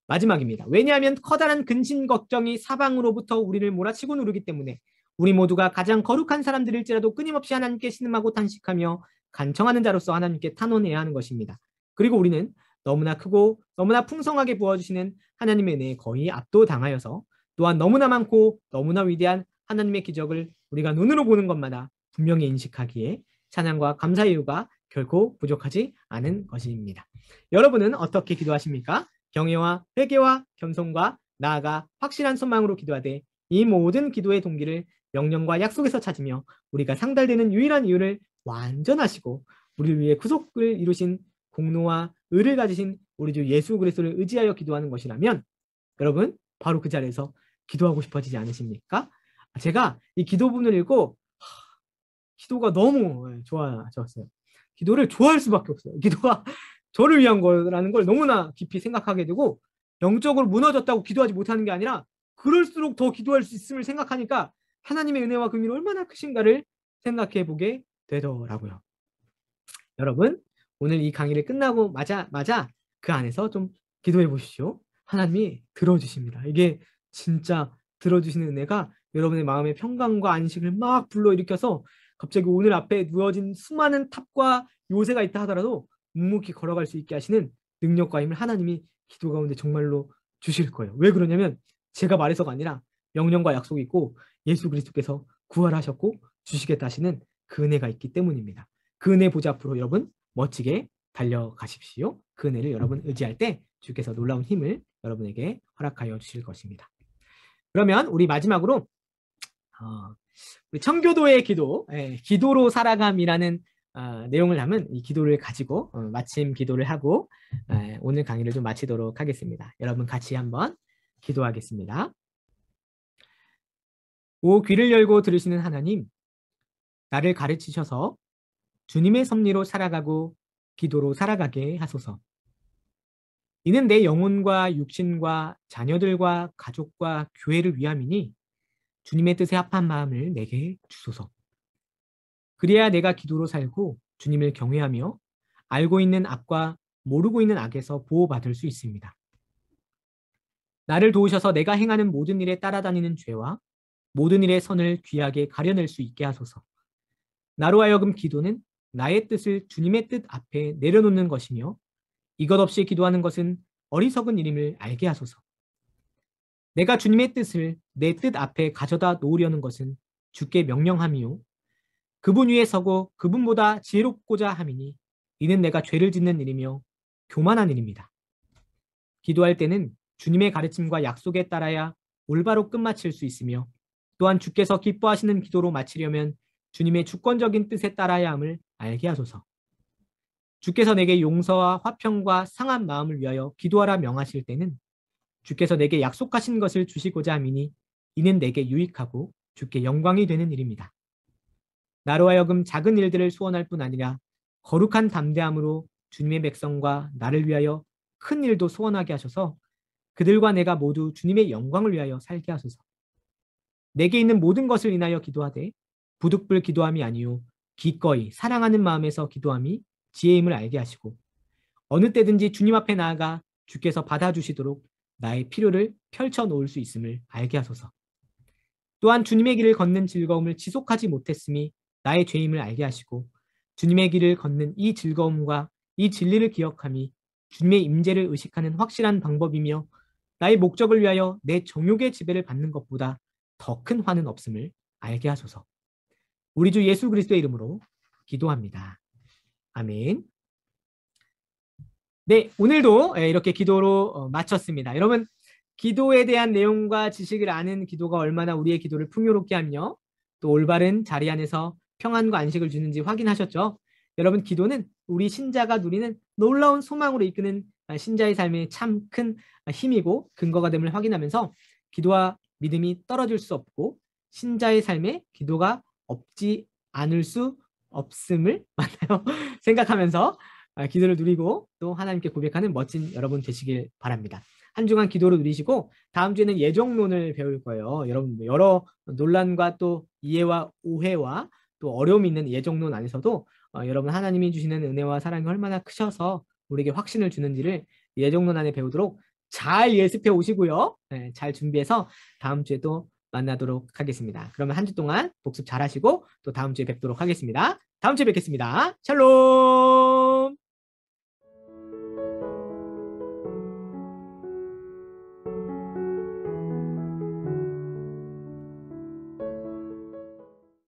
[SPEAKER 1] 마지막입니다. 왜냐하면 커다란 근심 걱정이 사방으로부터 우리를 몰아치고 누르기 때문에 우리 모두가 가장 거룩한 사람들일지라도 끊임없이 하나님께 신음하고 탄식하며 간청하는 자로서 하나님께 탄원해야 하는 것입니다. 그리고 우리는 너무나 크고 너무나 풍성하게 부어주시는 하나님의 은혜에 거의 압도당하여서 또한 너무나 많고 너무나 위대한 하나님의 기적을 우리가 눈으로 보는 것마다 분명히 인식하기에 찬양과 감사의 이유가 결코 부족하지 않은 것입니다. 여러분은 어떻게 기도하십니까? 경외와 회개와 겸손과 나아가 확실한 소망으로 기도하되 이 모든 기도의 동기를 명령과 약속에서 찾으며 우리가 상달되는 유일한 이유를 완전하시고 우리를 위해 구속을 이루신 공로와 의를 가지신 우리 주 예수 그리스도를 의지하여 기도하는 것이라면 여러분 바로 그 자리에서 기도하고 싶어지지 않으십니까? 제가 이 기도 부분을 읽고 기도가 너무 좋았어요. 기도를 좋아할 수밖에 없어요. 기도가 저를 위한 거라는 걸 너무나 깊이 생각하게 되고 영적으로 무너졌다고 기도하지 못하는 게 아니라 그럴수록 더 기도할 수 있음을 생각하니까 하나님의 은혜와 긍휼이 얼마나 크신가를 생각해 보게 되더라고요. 여러분 오늘 이 강의를 끝나고 마자 그 안에서 좀 기도해 보십시오. 하나님이 들어주십니다. 이게 진짜 들어주시는 은혜가 여러분의 마음의 평강과 안식을 막 불러일으켜서 갑자기 오늘 앞에 누워진 수많은 탑과 요새가 있다 하더라도 묵묵히 걸어갈 수 있게 하시는 능력과 힘을 하나님이 기도 가운데 정말로 주실 거예요. 왜 그러냐면 제가 말해서가 아니라 명령과 약속이 있고 예수 그리스도께서 구원하셨고 주시겠다 하시는 그 은혜가 있기 때문입니다. 그 은혜 보좌 앞으로 여러분 멋지게 달려가십시오. 그 은혜를 여러분 의지할 때 주께서 놀라운 힘을 여러분에게 허락하여 주실 것입니다. 그러면 우리 마지막으로 우리 청교도의 기도, 기도로 살아감이라는 내용을 담은 이 기도를 가지고 마침 기도를 하고 오늘 강의를 좀 마치도록 하겠습니다. 여러분 같이 한번 기도하겠습니다. 오 귀를 열고 들으시는 하나님, 나를 가르치셔서 주님의 섭리로 살아가고 기도로 살아가게 하소서. 이는 내 영혼과 육신과 자녀들과 가족과 교회를 위함이니 주님의 뜻에 합한 마음을 내게 주소서. 그래야 내가 기도로 살고 주님을 경외하며 알고 있는 악과 모르고 있는 악에서 보호받을 수 있습니다. 나를 도우셔서 내가 행하는 모든 일에 따라다니는 죄와 모든 일의 선을 귀하게 가려낼 수 있게 하소서. 나로 하여금 기도는 나의 뜻을 주님의 뜻 앞에 내려놓는 것이며 이것 없이 기도하는 것은 어리석은 일임을 알게 하소서. 내가 주님의 뜻을 내 뜻 앞에 가져다 놓으려는 것은 주께 명령함이요 그분 위에 서고 그분보다 지혜롭고자 함이니 이는 내가 죄를 짓는 일이며 교만한 일입니다. 기도할 때는 주님의 가르침과 약속에 따라야 올바로 끝마칠 수 있으며 또한 주께서 기뻐하시는 기도로 마치려면 주님의 주권적인 뜻에 따라야 함을 알게 하소서. 주께서 내게 용서와 화평과 상한 마음을 위하여 기도하라 명하실 때는 주께서 내게 약속하신 것을 주시고자 함이니 이는 내게 유익하고 주께 영광이 되는 일입니다. 나로 하여금 작은 일들을 소원할 뿐 아니라 거룩한 담대함으로 주님의 백성과 나를 위하여 큰 일도 소원하게 하셔서 그들과 내가 모두 주님의 영광을 위하여 살게 하소서. 내게 있는 모든 것을 인하여 기도하되 부득불 기도함이 아니요 기꺼이 사랑하는 마음에서 기도함이 지혜임을 알게 하시고 어느 때든지 주님 앞에 나아가 주께서 받아주시도록 나의 필요를 펼쳐 놓을 수 있음을 알게 하소서. 또한 주님의 길을 걷는 즐거움을 지속하지 못했음이 나의 죄임을 알게 하시고 주님의 길을 걷는 이 즐거움과 이 진리를 기억함이 주님의 임재를 의식하는 확실한 방법이며 나의 목적을 위하여 내 정욕의 지배를 받는 것보다 더 큰 화는 없음을 알게 하소서. 우리 주 예수 그리스도의 이름으로 기도합니다. 아멘. 네, 오늘도 이렇게 기도로 마쳤습니다. 여러분, 기도에 대한 내용과 지식을 아는 기도가 얼마나 우리의 기도를 풍요롭게 하며 또 올바른 자리 안에서 평안과 안식을 주는지 확인하셨죠? 여러분, 기도는 우리 신자가 누리는 놀라운 소망으로 이끄는 신자의 삶에 참 큰 힘이고 근거가 됨을 확인하면서 기도와 믿음이 떨어질 수 없고 신자의 삶에 기도가 없지 않을 수 없음을 맞나요? 생각하면서 기도를 누리고 또 하나님께 고백하는 멋진 여러분 되시길 바랍니다. 한 주간 기도를 누리시고 다음 주에는 예정론을 배울 거예요. 여러분 여러 논란과 또 이해와 오해와 또 어려움이 있는 예정론 안에서도 여러분 하나님이 주시는 은혜와 사랑이 얼마나 크셔서 우리에게 확신을 주는지를 예정론 안에 배우도록 잘 예습해 오시고요. 네, 잘 준비해서 다음 주에도 만나도록 하겠습니다. 그러면 한 주 동안 복습 잘 하시고 또 다음 주에 뵙도록 하겠습니다. 다음 주에 뵙겠습니다. 샬롬.